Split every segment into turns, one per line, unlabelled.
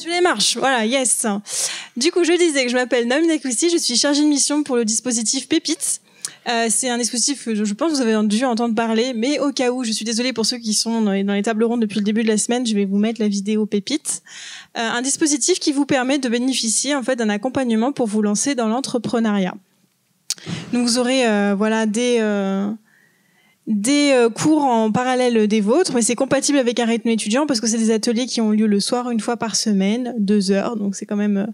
Tu les marches, voilà, yes. Du coup, je disais que je m'appelle Naomi Nakousti, je suis chargée de mission pour le dispositif Pépite. C'est un dispositif que je pense que vous avez dû entendre parler, mais au cas où, je suis désolée pour ceux qui sont dans les tables rondes depuis le début de la semaine, je vais vous mettre la vidéo Pépite. Un dispositif qui vous permet de bénéficier en fait d'un accompagnement pour vous lancer dans l'entrepreneuriat. Donc vous aurez des cours en parallèle des vôtres, mais c'est compatible avec un rythme étudiant parce que c'est des ateliers qui ont lieu le soir une fois par semaine, 2 heures, donc c'est quand même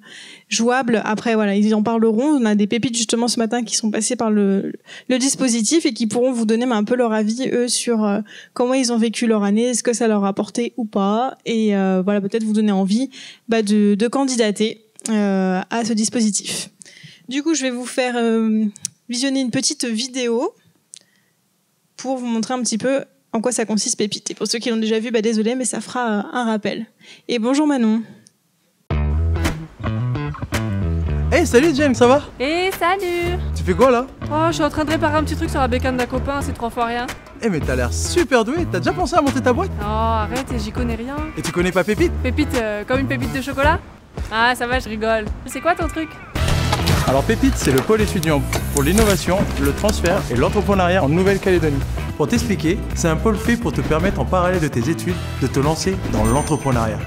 jouable. Après, voilà, ils en parleront. On a des pépites justement ce matin qui sont passées par le dispositif et qui pourront vous donner un peu leur avis, eux, sur comment ils ont vécu leur année, est-ce que ça leur a apporté ou pas, et voilà, peut-être vous donner envie de candidater à ce dispositif. Du coup, je vais vous faire visionner une petite vidéo pour vous montrer un petit peu en quoi ça consiste Pépite. Et pour ceux qui l'ont déjà vu, désolé, mais ça fera un rappel. Et bonjour Manon.
Hey, salut Jen, ça va?
Salut!
Tu fais quoi là?
Oh, je suis en train de réparer un petit truc sur la bécane d'un copain, c'est 3 fois rien.
Mais t'as l'air super doué, t'as déjà pensé à monter ta boîte?
Oh, arrête, j'y connais rien.
Et tu connais pas Pépite?
Pépite, comme une pépite de chocolat? Ah, ça va, je rigole. C'est quoi ton truc?
Alors Pépite, c'est le pôle étudiant pour l'innovation, le transfert et l'entrepreneuriat en Nouvelle-Calédonie. Pour t'expliquer, c'est un pôle fait pour te permettre en parallèle de tes études de te lancer dans l'entrepreneuriat.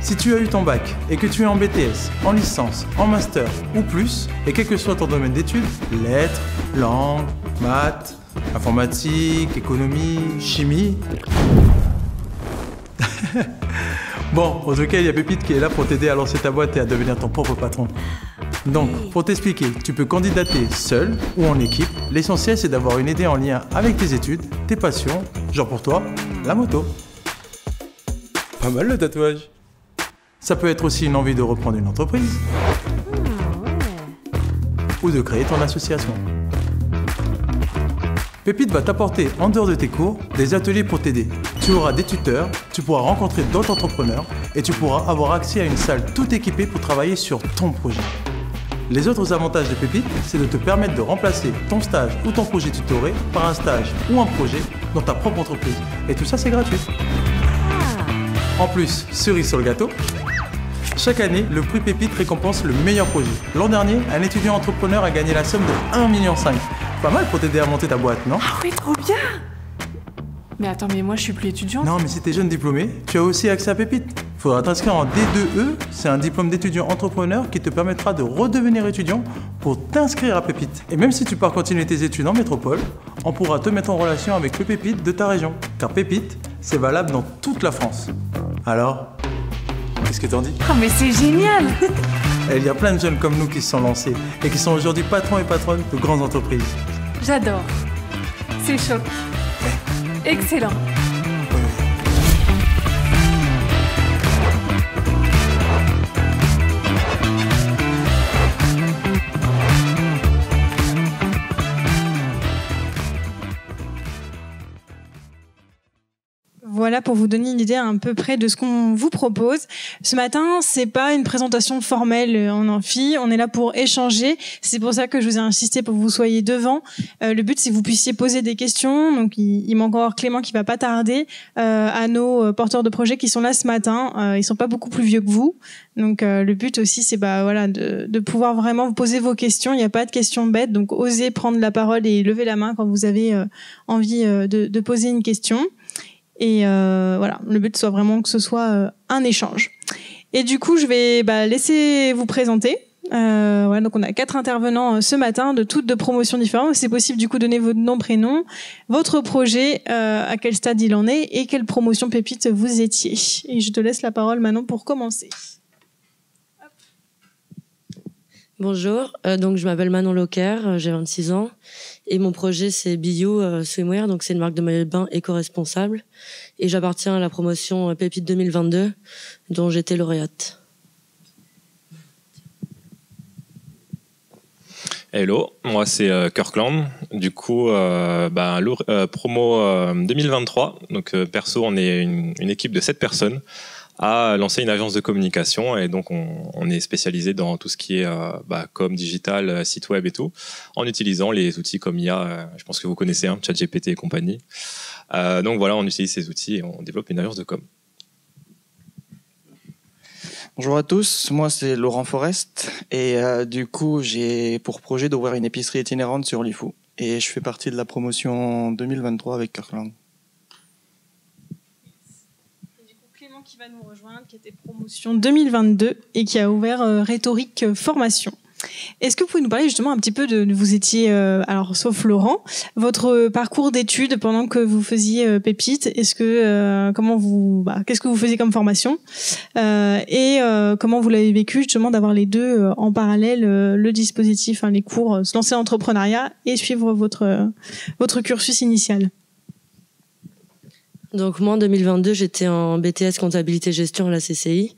Si tu as eu ton bac et que tu es en BTS, en licence, en master ou plus, et quel que soit ton domaine d'études, lettres, langues, maths, informatique, économie, chimie... Bon, en tout cas, il y a Pépite qui est là pour t'aider à lancer ta boîte et à devenir ton propre patron. Donc, pour t'expliquer, tu peux candidater seul ou en équipe. L'essentiel, c'est d'avoir une idée en lien avec tes études, tes passions, genre pour toi, la moto. Pas mal le tatouage. Ça peut être aussi une envie de reprendre une entreprise. Ou de créer ton association. Pépite va t'apporter, en dehors de tes cours, des ateliers pour t'aider. Tu auras des tuteurs, tu pourras rencontrer d'autres entrepreneurs et tu pourras avoir accès à une salle tout équipée pour travailler sur ton projet. Les autres avantages de Pépite, c'est de te permettre de remplacer ton stage ou ton projet tutoré par un stage ou un projet dans ta propre entreprise. Et tout ça, c'est gratuit. En plus, cerise sur le gâteau, chaque année, le prix Pépite récompense le meilleur projet. L'an dernier, un étudiant entrepreneur a gagné la somme de 1,5 million. Pas mal pour t'aider à monter ta boîte, non?
Ah oui, trop bien! Mais attends, mais moi je suis plus étudiante.
Non, mais si t'es jeune diplômé, tu as aussi accès à Pépite. Faudra t'inscrire en D2E, c'est un diplôme d'étudiant entrepreneur qui te permettra de redevenir étudiant pour t'inscrire à Pépite. Et même si tu pars continuer tes études en métropole, on pourra te mettre en relation avec le Pépite de ta région. Car Pépite, c'est valable dans toute la France. Alors, qu'est-ce que t'en dis?
Oh mais c'est génial!
Et il y a plein de jeunes comme nous qui se sont lancés et qui sont aujourd'hui patrons et patronnes de grandes entreprises.
J'adore. C'est chaud. Excellent.
Voilà pour vous donner une idée à peu près de ce qu'on vous propose. Ce matin, c'est pas une présentation formelle en amphi, on est là pour échanger. C'est pour ça que je vous ai insisté pour que vous soyez devant. Le but, c'est que vous puissiez poser des questions. Donc, il manque encore Clément qui va pas tarder à nos porteurs de projets qui sont là ce matin. Ils sont pas beaucoup plus vieux que vous. Donc, le but aussi, c'est de pouvoir vraiment vous poser vos questions. Il n'y a pas de questions bêtes. Donc, osez prendre la parole et lever la main quand vous avez envie de poser une question. Et voilà, le but soit vraiment que ce soit un échange. Et du coup, je vais laisser vous présenter. Voilà, donc on a 4 intervenants ce matin de toutes de promotions différentes. C'est possible du coup de donner votre nom, prénom, votre projet, à quel stade il en est et quelle promotion Pépite vous étiez. Et je te laisse la parole Manon pour commencer.
Hop. Bonjour, donc je m'appelle Manon Locker, j'ai 26 ans. Et mon projet, c'est Bio Swimwear, donc c'est une marque de maillot de bain éco-responsable. Et j'appartiens à la promotion Pépite 2022, dont j'étais lauréate.
Hello, moi c'est Kirkland. Du coup, promo 2023. Donc perso, on est une équipe de 7 personnes à lancer une agence de communication et donc on est spécialisé dans tout ce qui est com, digital, site web et tout, en utilisant les outils comme IA, je pense que vous connaissez, ChatGPT et compagnie. Donc voilà, on utilise ces outils et on développe une agence de com.
Bonjour à tous, moi c'est Laurent Forest et du coup j'ai pour projet d'ouvrir une épicerie itinérante sur Lifou et je fais partie de la promotion 2023 avec Kirkland.
Et du coup, Clément qui va nous rejoindre, qui était promotion 2022 et qui a ouvert Rhétorique Formation. Est-ce que vous pouvez nous parler justement un petit peu de vous étiez, alors sauf Laurent, votre parcours d'études pendant que vous faisiez Pépite. Est-ce que qu'est-ce que vous faisiez comme formation et comment vous l'avez vécu justement d'avoir les deux en parallèle, le dispositif, les cours, se lancer en entrepreneuriat et suivre votre cursus initial.
Donc moi en 2022 j'étais en BTS comptabilité gestion à la CCI.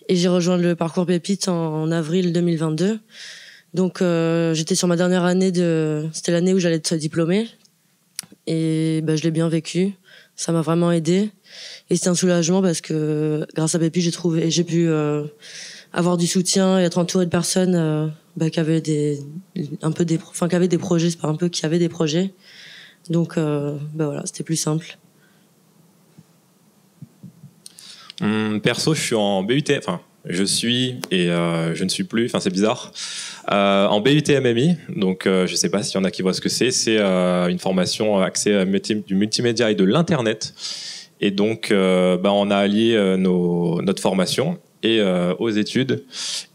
Et j'ai rejoint le parcours Pépite en avril 2022. Donc j'étais sur ma dernière année c'était l'année où j'allais être diplômée. Et je l'ai bien vécu. Ça m'a vraiment aidé. Et c'était un soulagement parce que grâce à Pépite, j'ai pu avoir du soutien et être entourée de personnes qui avaient des projets, c'est pas un peu qui avaient des projets. Donc voilà, c'était plus simple.
Perso, je suis en BUT, je suis et je ne suis plus, c'est bizarre, en BUT MMI, donc je sais pas s'il y en a qui voient ce que c'est une formation axée du multimédia et de l'internet, et donc on a allié notre formation et aux études,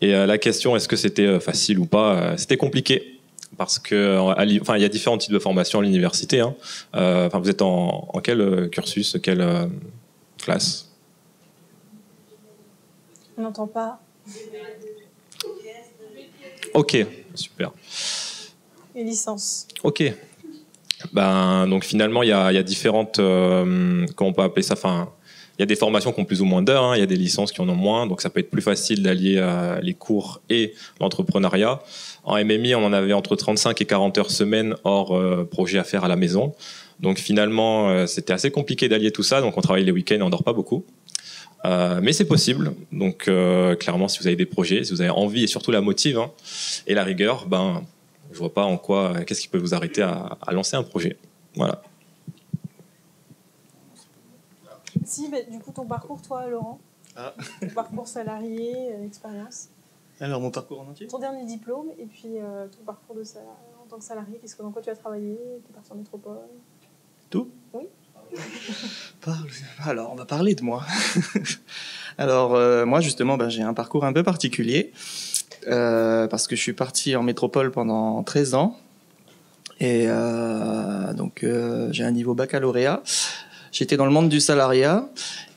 et la question est-ce que c'était facile ou pas, c'était compliqué. Parce que il y a différents types de formations à l'université. Vous êtes en quel cursus, quelle classe?
On n'entend pas.
Ok, super.
Et licence.
Ok. Donc finalement, il y a différentes, comment on peut appeler ça, il y a des formations qui ont plus ou moins d'heures, il y a des licences qui en ont moins, donc ça peut être plus facile d'allier les cours et l'entrepreneuriat. En MMI, on en avait entre 35 et 40 heures semaine hors projet à faire à la maison. Donc finalement, c'était assez compliqué d'allier tout ça, donc on travaille les week-ends et on dort pas beaucoup. Mais c'est possible, donc clairement si vous avez des projets, si vous avez envie et surtout la motive et la rigueur, je vois pas qu'est-ce qui peut vous arrêter à lancer un projet. Voilà.
Si, du coup ton parcours toi Laurent, ton parcours salarié, expérience.
Alors mon parcours en entier.
Ton dernier diplôme et puis ton parcours en tant que salarié, dans quoi tu as travaillé, tu es parti en métropole.
Tout ?
Oui.
Alors, on va parler de moi. Alors, moi, justement, j'ai un parcours un peu particulier parce que je suis parti en métropole pendant 13 ans et donc j'ai un niveau baccalauréat. J'étais dans le monde du salariat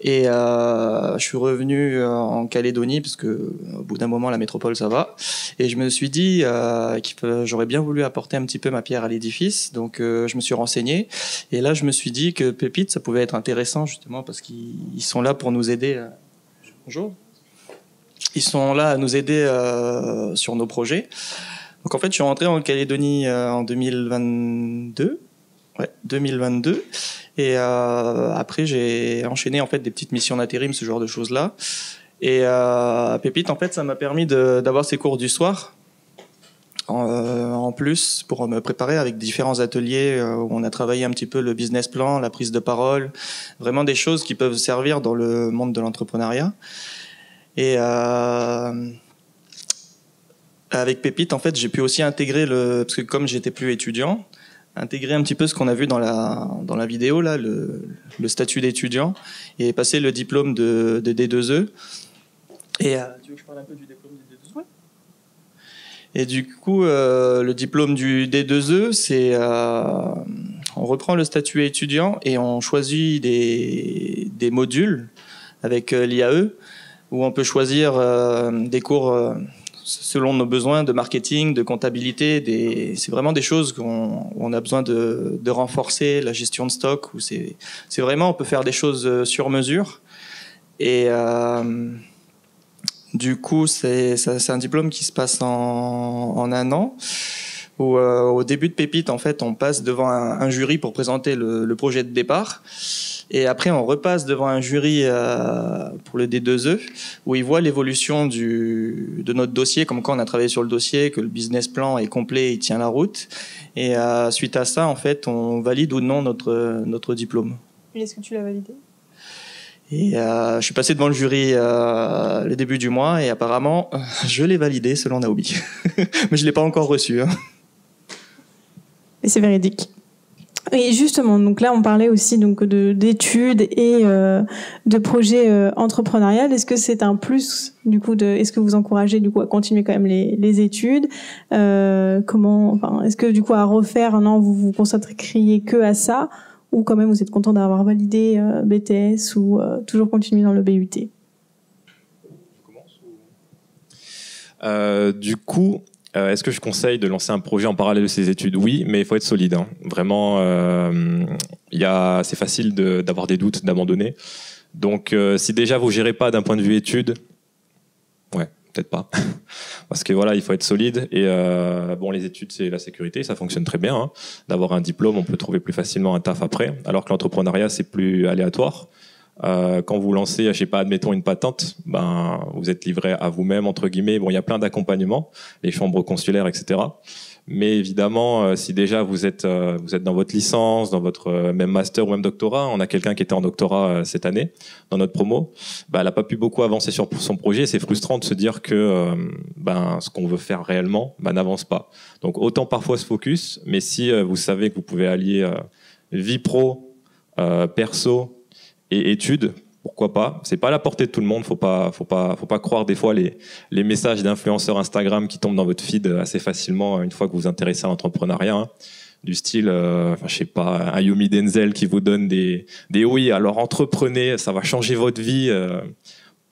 et je suis revenu en Calédonie parce que au bout d'un moment la métropole ça va, et je me suis dit j'aurais bien voulu apporter un petit peu ma pierre à l'édifice, donc je me suis renseigné et là je me suis dit que Pépite ça pouvait être intéressant justement parce qu'ils sont là pour nous aider. Bonjour. Ils sont là à nous aider sur nos projets. Donc en fait je suis rentré en Calédonie en 2022. Ouais, 2022. Et après, j'ai enchaîné en fait des petites missions d'intérim, ce genre de choses-là. Et Pépite, en fait, ça m'a permis d'avoir ces cours du soir. En plus, pour me préparer avec différents ateliers où on a travaillé un petit peu le business plan, la prise de parole, vraiment des choses qui peuvent servir dans le monde de l'entrepreneuriat. Et avec Pépite, en fait, j'ai pu aussi intégrer parce que comme j'étais plus étudiant, intégrer un petit peu ce qu'on a vu dans la vidéo là, le statut d'étudiant, et passer le diplôme de D2E. Et tu veux que je parle un peu du diplôme du D2E? Ouais. Et du coup, le diplôme du D2E, c'est on reprend le statut étudiant et on choisit des modules avec l'IAE où on peut choisir des cours selon nos besoins de marketing, de comptabilité. C'est vraiment des choses où on a besoin de renforcer la gestion de stock, où c'est vraiment, on peut faire des choses sur mesure. Et du coup, c'est un diplôme qui se passe en un an, où au début de Pépite, en fait, on passe devant un jury pour présenter le projet de départ. Et après, on repasse devant un jury pour le D2E, où ils voient l'évolution de notre dossier, comme quand on a travaillé sur le dossier, que le business plan est complet, il tient la route. Et suite à ça, en fait, on valide ou non notre diplôme.
Et est-ce que tu l'as validé ?
Et je suis passé devant le jury le début du mois et apparemment, je l'ai validé selon Naomi. Mais je ne l'ai pas encore reçu. Hein.
Et c'est véridique. Et justement, donc là, on parlait aussi donc d'études et de projets entrepreneuriales. Est-ce que c'est un plus du coup est-ce que vous encouragez du coup à continuer quand même les études est-ce que du coup à refaire, non, vous vous concentriez que à ça, ou quand même vous êtes content d'avoir validé BTS ou toujours continuer dans le BUT?
Du coup, est-ce que je conseille de lancer un projet en parallèle de ses études? Oui, mais il faut être solide. Hein. Vraiment, c'est facile d'avoir des doutes, d'abandonner. Donc, si déjà vous gérez pas d'un point de vue études, ouais, peut-être pas. Parce que voilà, il faut être solide. Et les études, c'est la sécurité, ça fonctionne très bien. Hein. D'avoir un diplôme, on peut trouver plus facilement un taf après. Alors que l'entrepreneuriat, c'est plus aléatoire. Quand vous lancez, je sais pas, admettons une patente, vous êtes livré à vous-même, entre guillemets. Bon, il y a plein d'accompagnements, les chambres consulaires, etc. Mais évidemment, si déjà vous êtes dans votre licence, dans votre même master ou même doctorat, on a quelqu'un qui était en doctorat cette année dans notre promo, elle n'a pas pu beaucoup avancer sur son projet. C'est frustrant de se dire que ce qu'on veut faire réellement n'avance pas. Donc autant parfois se focus, mais si vous savez que vous pouvez allier vie pro, perso et études, pourquoi pas? C'est pas à la portée de tout le monde. Faut pas croire des fois les messages d'influenceurs Instagram qui tombent dans votre feed assez facilement une fois que vous vous intéressez à l'entrepreneuriat. Hein. Du style, je sais pas, un Yomi Denzel qui vous donne des oui, alors entreprenez, ça va changer votre vie.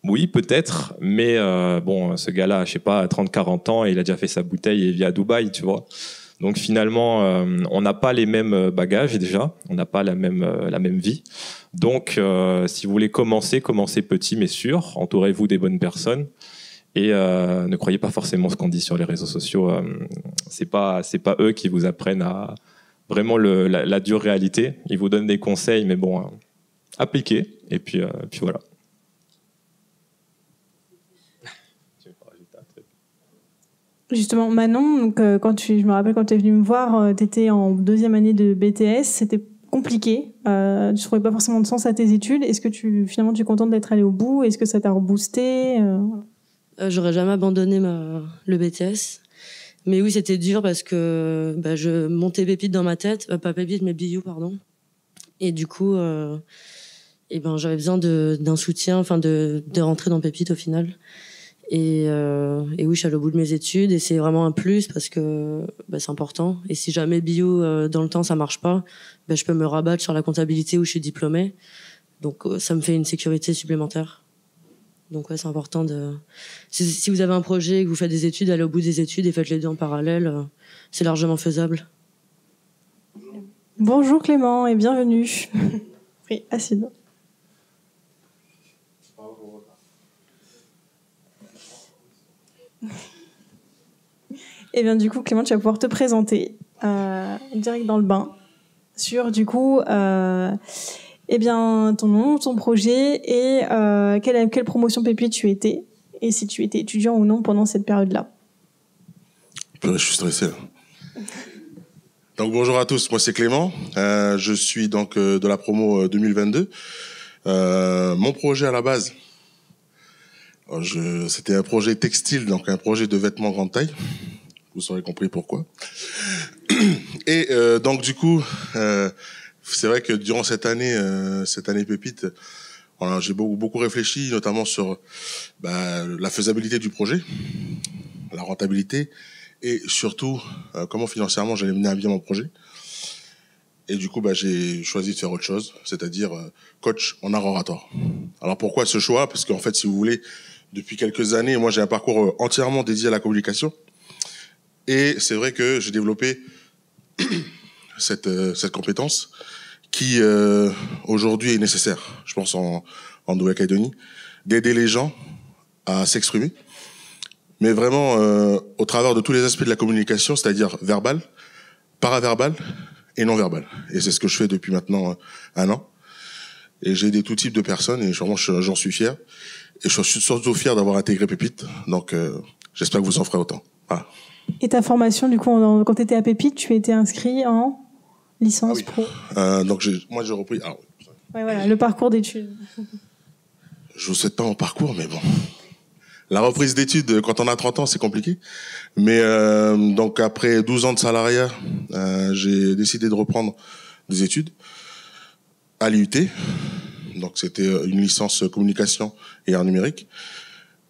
Oui, peut-être, mais ce gars-là, je sais pas, 30-40 ans, il a déjà fait sa bouteille et il vit à Dubaï, tu vois. Donc finalement, on n'a pas les mêmes bagages déjà, on n'a pas la même vie. Donc, si vous voulez commencez petit mais sûr. Entourez-vous des bonnes personnes et ne croyez pas forcément ce qu'on dit sur les réseaux sociaux. C'est pas eux qui vous apprennent à vraiment la dure réalité. Ils vous donnent des conseils, mais appliquez et puis voilà.
Justement, Manon, donc je me rappelle quand tu es venue me voir, tu étais en 2e année de BTS, c'était compliqué, tu trouvais pas forcément de sens à tes études. Est-ce que tu es contente d'être allée au bout? Est-ce que ça t'a reboosté?
J'aurais jamais abandonné le BTS, mais oui, c'était dur parce que je montais Pépite dans ma tête, pas Pépite mais BU, pardon. Et du coup, j'avais besoin d'un soutien, de rentrer dans Pépite au final. Et oui, je suis allée au bout de mes études et c'est vraiment un plus parce que c'est important. Et si jamais bio dans le temps ça marche pas, je peux me rabattre sur la comptabilité où je suis diplômée. Donc ça me fait une sécurité supplémentaire. Donc ouais, c'est important de. Si vous avez un projet et que vous faites des études, allez au bout des études et faites les deux en parallèle. C'est largement faisable.
Bonjour Clément et bienvenue. Oui, asseyez. Et bien du coup Clément, tu vas pouvoir te présenter direct dans le bain sur du coup ton nom, ton projet et quelle promotion Pépite tu étais et si tu étais étudiant ou non pendant cette période-là.
Je suis stressé là. Donc bonjour à tous, moi c'est Clément, je suis donc de la promo 2022. Mon projet à la base, c'était un projet textile, donc un projet de vêtements grande taille. Vous aurez compris pourquoi. Et donc du coup, c'est vrai que durant cette année Pépite, voilà, j'ai beaucoup réfléchi, notamment sur la faisabilité du projet, la rentabilité, et surtout comment financièrement j'allais mener à bien mon projet. Et du coup, j'ai choisi de faire autre chose, c'est-à-dire coach en art oratoire. Alors pourquoi ce choix? Parce qu'en fait, si vous voulez, depuis quelques années, moi j'ai un parcours entièrement dédié à la communication. Et c'est vrai que j'ai développé cette compétence qui aujourd'hui est nécessaire, je pense en Nouvelle-Calédonie, d'aider les gens à s'exprimer, mais vraiment au travers de tous les aspects de la communication, c'est-à-dire verbal, paraverbal et non verbal. Et c'est ce que je fais depuis maintenant 1 an. Et j'ai aidé tout type de personnes et vraiment j'en suis fier. Et je suis surtout fier d'avoir intégré Pépite. Donc j'espère que vous en ferez autant. Voilà.
Et ta formation, du coup, quand tu étais à Pépite, tu étais inscrit en licence pro.
Donc moi j'ai repris. Ah, oui.
Ouais, voilà, le parcours d'études.
Je vous souhaite pas mon parcours, mais bon. La reprise d'études, quand on a 30 ans, c'est compliqué. Mais donc après 12 ans de salariat, j'ai décidé de reprendre des études à l'IUT. Donc c'était une licence communication et art numérique.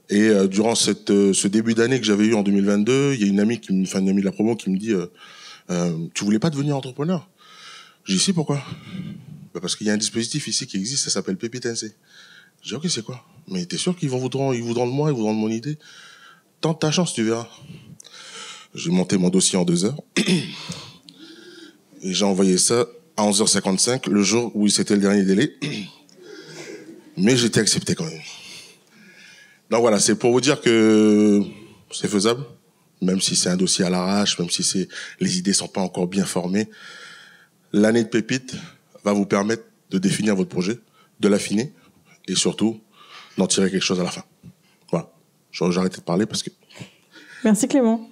Et durant ce début d'année que j'avais eu en 2022, il y a une amie une amie de la promo qui me dit tu voulais pas devenir entrepreneur? J'ai dit si, pourquoi? Parce qu'il y a un dispositif ici qui existe, ça s'appelle Pépite NC. J'ai dit ok, c'est quoi? Mais t'es sûr qu'ils voudront de moi, ils voudront de mon idée? Tente ta chance, tu verras. J'ai monté mon dossier en 2 heures. Et j'ai envoyé ça à 11h55, le jour où c'était le dernier délai. Mais j'étais accepté quand même. Donc voilà, c'est pour vous dire que c'est faisable, même si c'est un dossier à l'arrache, même si les idées sont pas encore bien formées. L'année de Pépite va vous permettre de définir votre projet, de l'affiner et surtout d'en tirer quelque chose à la fin. Voilà. J'arrête de parler parce que...
Merci Clément.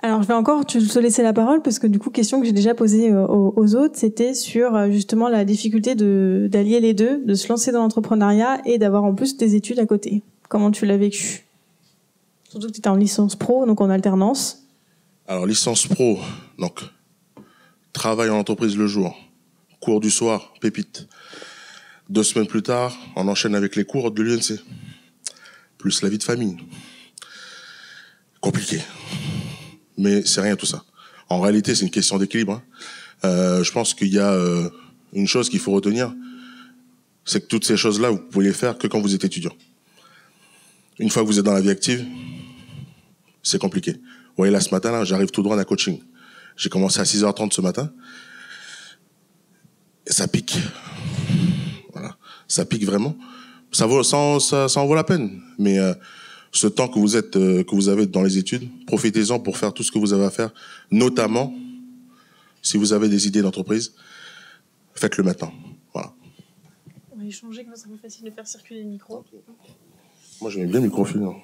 Alors, je vais encore te laisser la parole parce que du coup, question que j'ai déjà posée aux autres, c'était sur justement la difficulté d'allier les deux, de se lancer dans l'entrepreneuriat et d'avoir en plus des études à côté. Comment tu l'as vécu? Surtout que tu étais en licence pro, donc en alternance.
Alors, licence pro, donc travail en entreprise le jour, cours du soir, Pépite. 2 semaines plus tard, on enchaîne avec les cours de l'UNC, plus la vie de famille. Compliqué. Mais c'est rien tout ça. En réalité, c'est une question d'équilibre. Je pense qu'il y a une chose qu'il faut retenir, c'est que toutes ces choses-là, vous pouvez les faire que quand vous êtes étudiant. Une fois que vous êtes dans la vie active, c'est compliqué. Vous voyez, là, ce matin, là, j'arrive tout droit d'un coaching. J'ai commencé à 6h30 ce matin. Et ça pique. Voilà. Ça pique vraiment. Ça en vaut la peine. Mais ce temps que vous avez dans les études, profitez-en pour faire tout ce que vous avez à faire, notamment si vous avez des idées d'entreprise, faites-le maintenant. Voilà.
On va échanger, comme ça c'est plus facile de faire circuler le micro.
Moi, j'aime bien le microphone.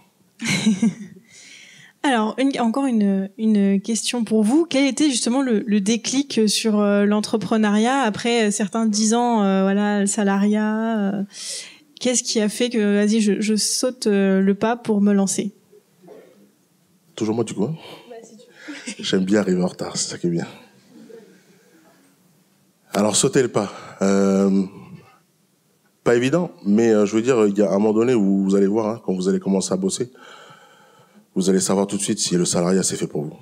Alors, encore une question pour vous. Quel était justement le déclic sur l'entrepreneuriat après certains 10 ans, le salariat qu'est-ce qui a fait que, vas-y, je saute le pas pour me lancer?
Toujours moi, du coup.
Bah, si tu veux.
J'aime bien arriver en retard, c'est ça qui est bien. Alors, sauter le pas. Pas évident, mais je veux dire, il y a un moment donné où vous allez voir, quand vous allez commencer à bosser, vous allez savoir tout de suite si le salariat c'est fait pour vous.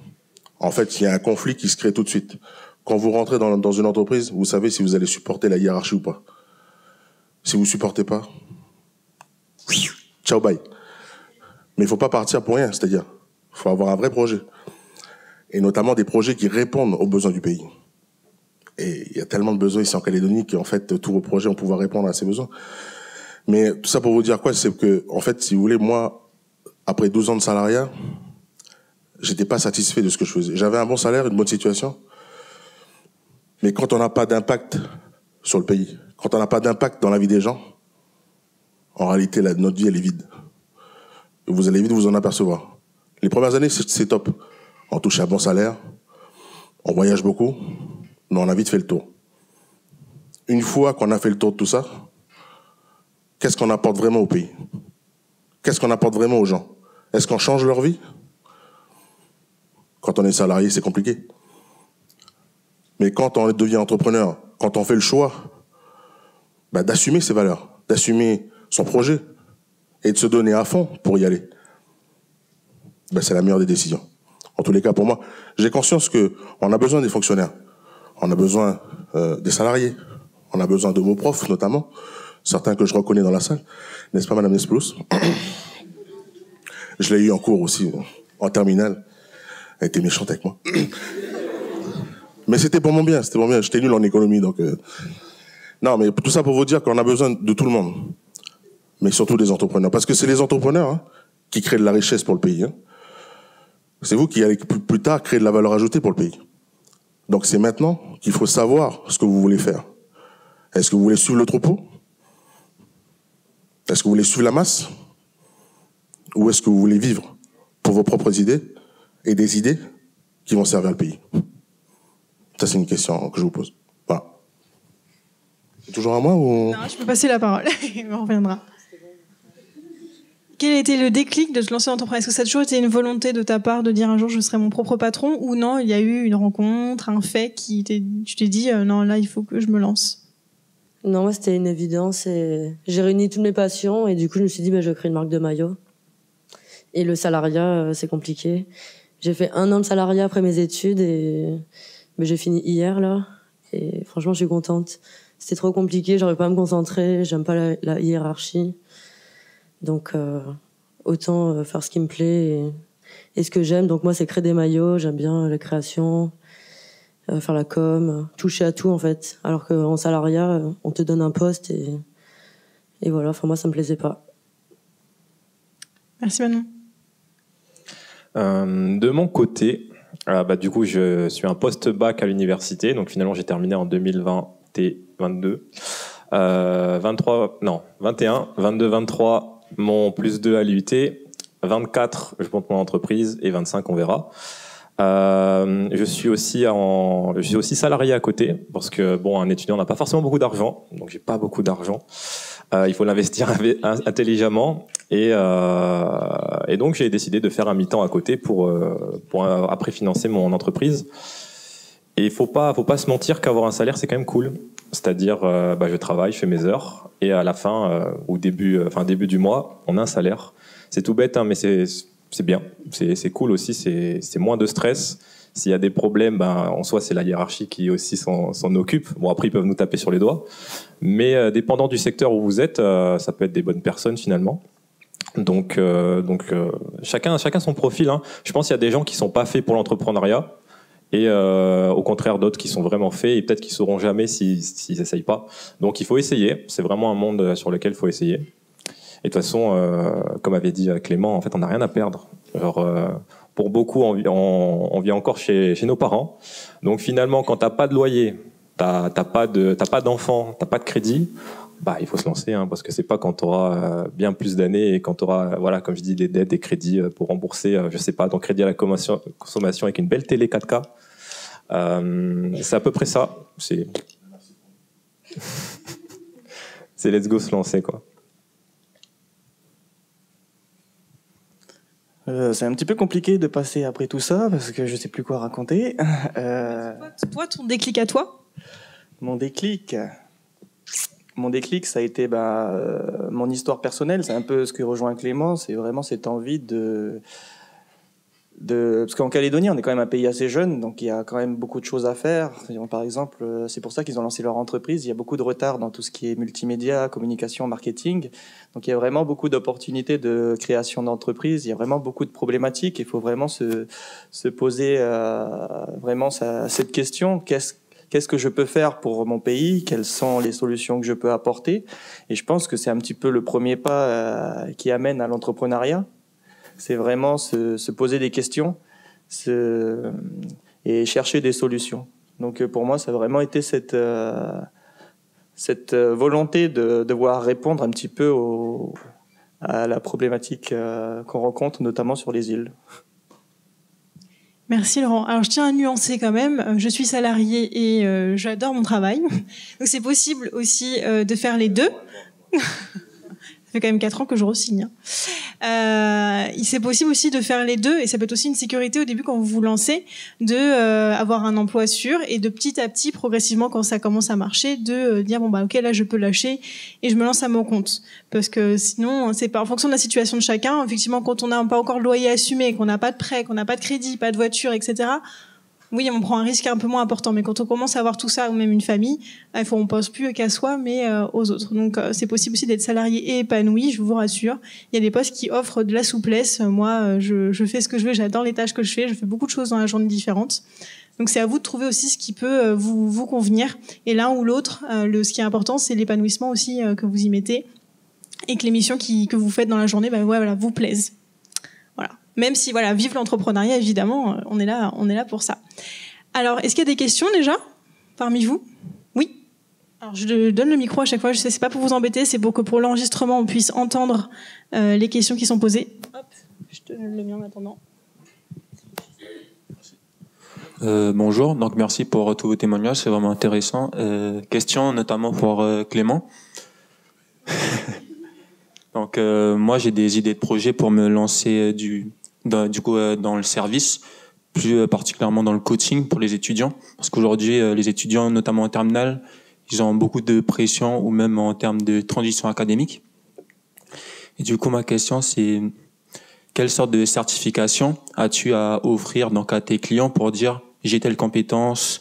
En fait, il y a un conflit qui se crée tout de suite. Quand vous rentrez dans une entreprise, vous savez si vous allez supporter la hiérarchie ou pas. Si vous supportez pas, ciao bye. Mais il faut pas partir pour rien, c'est-à-dire, il faut avoir un vrai projet. Et notamment des projets qui répondent aux besoins du pays. Et il y a tellement de besoins ici en Calédonie qu'en fait, tous vos projets vont pouvoir répondre à ces besoins. Mais tout ça pour vous dire quoi? C'est que, en fait, si vous voulez, moi, après 12 ans de salariat, j'étais pas satisfait de ce que je faisais. J'avais un bon salaire, une bonne situation. Mais quand on n'a pas d'impact sur le pays, quand on n'a pas d'impact dans la vie des gens, en réalité, notre vie, elle est vide. Et vous allez vite vous en apercevoir. Les premières années, c'est top. On touche un bon salaire, on voyage beaucoup, mais on a vite fait le tour. Une fois qu'on a fait le tour de tout ça, qu'est-ce qu'on apporte vraiment au pays? Qu'est-ce qu'on apporte vraiment aux gens? Est-ce qu'on change leur vie? Quand on est salarié, c'est compliqué. Mais quand on devient entrepreneur, quand on fait le choix d'assumer ses valeurs, d'assumer son projet et de se donner à fond pour y aller, c'est la meilleure des décisions. En tous les cas, pour moi, j'ai conscience qu'on a besoin des fonctionnaires, on a besoin des salariés, on a besoin de vos profs notamment, certains que je reconnais dans la salle, n'est-ce pas, Madame Nespelous? Je l'ai eu en cours aussi, en terminale. Elle était méchante avec moi. Mais c'était pour mon bien, c'était pour mon bien. J'étais nul en économie, donc... Non, mais tout ça pour vous dire qu'on a besoin de tout le monde. Mais surtout des entrepreneurs. Parce que c'est les entrepreneurs qui créent de la richesse pour le pays. C'est vous qui allez plus tard créer de la valeur ajoutée pour le pays. Donc c'est maintenant qu'il faut savoir ce que vous voulez faire. Est-ce que vous voulez suivre le troupeau? Est-ce que vous voulez suivre la masse? Ou est-ce que vous voulez vivre pour vos propres idées et des idées qui vont servir le pays? Ça, c'est une question que je vous pose. Voilà. Toujours à moi ou...
Non, je peux passer la parole. On reviendra. Quel a été le déclic de te lancer en entrepreneur? Est-ce que ça a toujours été une volonté de ta part de dire un jour je serai mon propre patron, ou non, il y a eu une rencontre, un fait tu t'es dit non, là il faut que je me lance?
Non, moi c'était une évidence et j'ai réuni toutes mes passions et du coup je me suis dit je vais créer une marque de maillot. Et le salariat, c'est compliqué. J'ai fait 1 an de salariat après mes études et j'ai fini hier là. Et franchement, je suis contente. C'était trop compliqué, j'arrive pas à me concentrer, j'aime pas la hiérarchie. Donc autant faire ce qui me plaît et ce que j'aime. Donc moi, c'est créer des maillots, j'aime bien la création, faire la com, toucher à tout en fait. Alors qu'en salariat, on te donne un poste et voilà. Enfin moi, ça me plaisait pas.
Merci Manon.
De mon côté, du coup, je suis un post-bac à l'université. Donc finalement, j'ai terminé en 2020 et 22. 21, 22, 23, mon +2 à l'UT. 24, je monte mon entreprise. Et 25, on verra. Je suis aussi salarié à côté. Parce que, un étudiant n'a pas forcément beaucoup d'argent. Donc, j'ai pas beaucoup d'argent. Il faut l'investir intelligemment. Et donc, j'ai décidé de faire un mi-temps à côté pour après financer mon entreprise. Et il faut pas se mentir qu'avoir un salaire, c'est quand même cool. C'est-à-dire, je travaille, je fais mes heures, et à la fin, début du mois, on a un salaire. C'est tout bête, mais c'est bien. C'est cool aussi, c'est moins de stress. S'il y a des problèmes, en soi, c'est la hiérarchie qui aussi s'en occupe. Bon, après, ils peuvent nous taper sur les doigts. Mais dépendant du secteur où vous êtes, ça peut être des bonnes personnes, finalement. Donc chacun son profil. Hein. Je pense qu'il y a des gens qui sont pas faits pour l'entrepreneuriat. Et au contraire, d'autres qui sont vraiment faits et peut-être qu'ils ne sauront jamais s'ils n'essayent pas. Donc il faut essayer. C'est vraiment un monde sur lequel il faut essayer. Et de toute façon, comme avait dit Clément, en fait, on n'a rien à perdre. Alors, pour beaucoup, on vit encore chez nos parents. Donc finalement, quand tu n'as pas de loyer, tu n'as pas d'enfants, tu n'as pas de crédit, il faut se lancer, parce que c'est pas quand tu auras bien plus d'années et quand tu auras, comme je dis, des dettes, des crédits pour rembourser, je sais pas, ton crédit à la consommation avec une belle télé 4K. C'est à peu près ça. C'est let's go se lancer, quoi.
C'est un petit peu compliqué de passer après tout ça parce que je sais plus quoi raconter.
Toi, ton déclic à toi?
Mon déclic, ça a été mon histoire personnelle. C'est un peu ce que rejoint Clément. C'est vraiment cette envie parce qu'en Calédonie, on est quand même un pays assez jeune, donc il y a quand même beaucoup de choses à faire. Par exemple, c'est pour ça qu'ils ont lancé leur entreprise. Il y a beaucoup de retard dans tout ce qui est multimédia, communication, marketing. Donc il y a vraiment beaucoup d'opportunités de création d'entreprise. Il y a vraiment beaucoup de problématiques. Il faut vraiment se poser vraiment cette question. Qu'est-ce que je peux faire pour mon pays? Quelles sont les solutions que je peux apporter? Et je pense que c'est un petit peu le premier pas qui amène à l'entrepreneuriat. C'est vraiment se poser des questions et chercher des solutions. Donc pour moi, ça a vraiment été cette volonté de devoir répondre un petit peu à la problématique qu'on rencontre, notamment sur les îles.
Merci Laurent. Alors je tiens à nuancer quand même, je suis salariée et j'adore mon travail. Donc c'est possible aussi de faire les deux. Ça fait quand même 4 ans que je re-signe. C'est possible aussi de faire les deux, et ça peut être aussi une sécurité au début quand vous vous lancez, avoir un emploi sûr, et de petit à petit, progressivement, quand ça commence à marcher, de dire ok, là je peux lâcher et je me lance à mon compte. Parce que sinon, c'est pas en fonction de la situation de chacun. Effectivement, quand on n'a pas encore le loyer assumé, qu'on n'a pas de prêt, qu'on n'a pas de crédit, pas de voiture, etc. Oui, on prend un risque un peu moins important, mais quand on commence à avoir tout ça, ou même une famille, on pense plus qu'à soi, mais aux autres. Donc, c'est possible aussi d'être salarié et épanoui, je vous rassure. Il y a des postes qui offrent de la souplesse. Moi, je fais ce que je veux, j'adore les tâches que je fais beaucoup de choses dans la journée différentes. Donc, c'est à vous de trouver aussi ce qui peut vous convenir. Et l'un ou l'autre, ce qui est important, c'est l'épanouissement aussi que vous y mettez, et que les missions que vous faites dans la journée, vous plaisent. Voilà. Même si, vive l'entrepreneuriat, évidemment, on est là pour ça. Alors, est-ce qu'il y a des questions déjà parmi vous? Oui. Alors, je donne le micro à chaque fois. Je sais, c'est pas pour vous embêter, c'est pour que pour l'enregistrement, on puisse entendre les questions qui sont posées. Hop, je te donne le mien en attendant.
Bonjour, donc merci pour tous vos témoignages, c'est vraiment intéressant. Question notamment pour Clément. Donc moi j'ai des idées de projet pour me lancer dans le service, plus particulièrement dans le coaching pour les étudiants, parce qu'aujourd'hui les étudiants, notamment en terminale, ils ont beaucoup de pression ou même en termes de transition académique. Et du coup ma question c'est quelle sorte de certification as-tu à offrir donc à tes clients pour dire j'ai telle compétence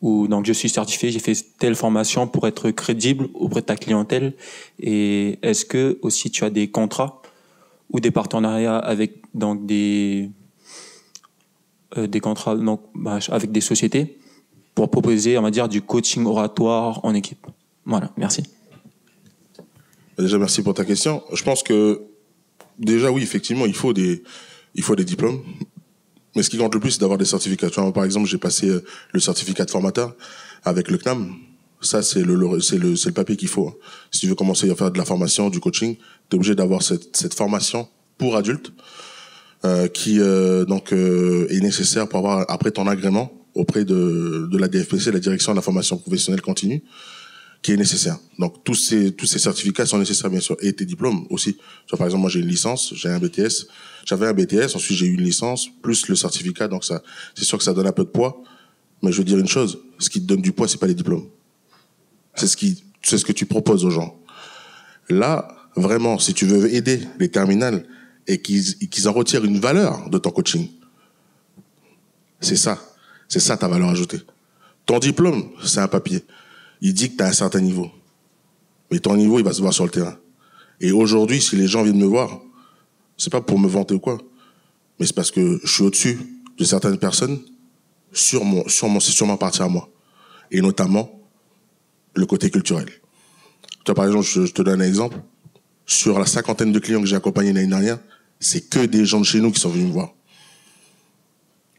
ou donc je suis certifié, j'ai fait telle formation pour être crédible auprès de ta clientèle. Et est-ce que aussi tu as des contrats ou des partenariats avec donc des contrats donc avec des sociétés pour proposer, on va dire, du coaching oratoire en équipe. Voilà, merci.
Déjà, merci pour ta question. Je pense que déjà, oui, effectivement, il faut des diplômes. Mais ce qui compte le plus, c'est d'avoir des certificats. Tu vois, par exemple, j'ai passé le certificat de formateur avec le CNAM. Ça, c'est le papier qu'il faut. Si tu veux commencer à faire de la formation, du coaching, tu es obligé d'avoir cette formation pour adultes qui est nécessaire pour avoir après ton agrément auprès de la DFPC, la Direction de la formation professionnelle continue, qui est nécessaire. Donc tous ces certificats sont nécessaires bien sûr, et tes diplômes aussi. Tu vois, par exemple, moi j'ai une licence, j'ai un BTS, j'avais un BTS, ensuite j'ai eu une licence plus le certificat, donc ça, c'est sûr que ça donne un peu de poids. Mais je veux dire une chose, ce qui te donne du poids, c'est pas les diplômes. C'est ce que tu proposes aux gens. Là, vraiment, si tu veux aider les terminales et qu'ils en retirent une valeur de ton coaching, c'est ça ta valeur ajoutée. Ton diplôme, c'est un papier. Il dit que tu as un certain niveau. Mais ton niveau, il va se voir sur le terrain. Et aujourd'hui, si les gens viennent me voir, c'est pas pour me vanter ou quoi, mais c'est parce que je suis au-dessus de certaines personnes sur ma partie à moi. Et notamment, le côté culturel. Tu vois, par exemple, je te donne un exemple. Sur la 50aine de clients que j'ai accompagnés l'année dernière, c'est que des gens de chez nous qui sont venus me voir.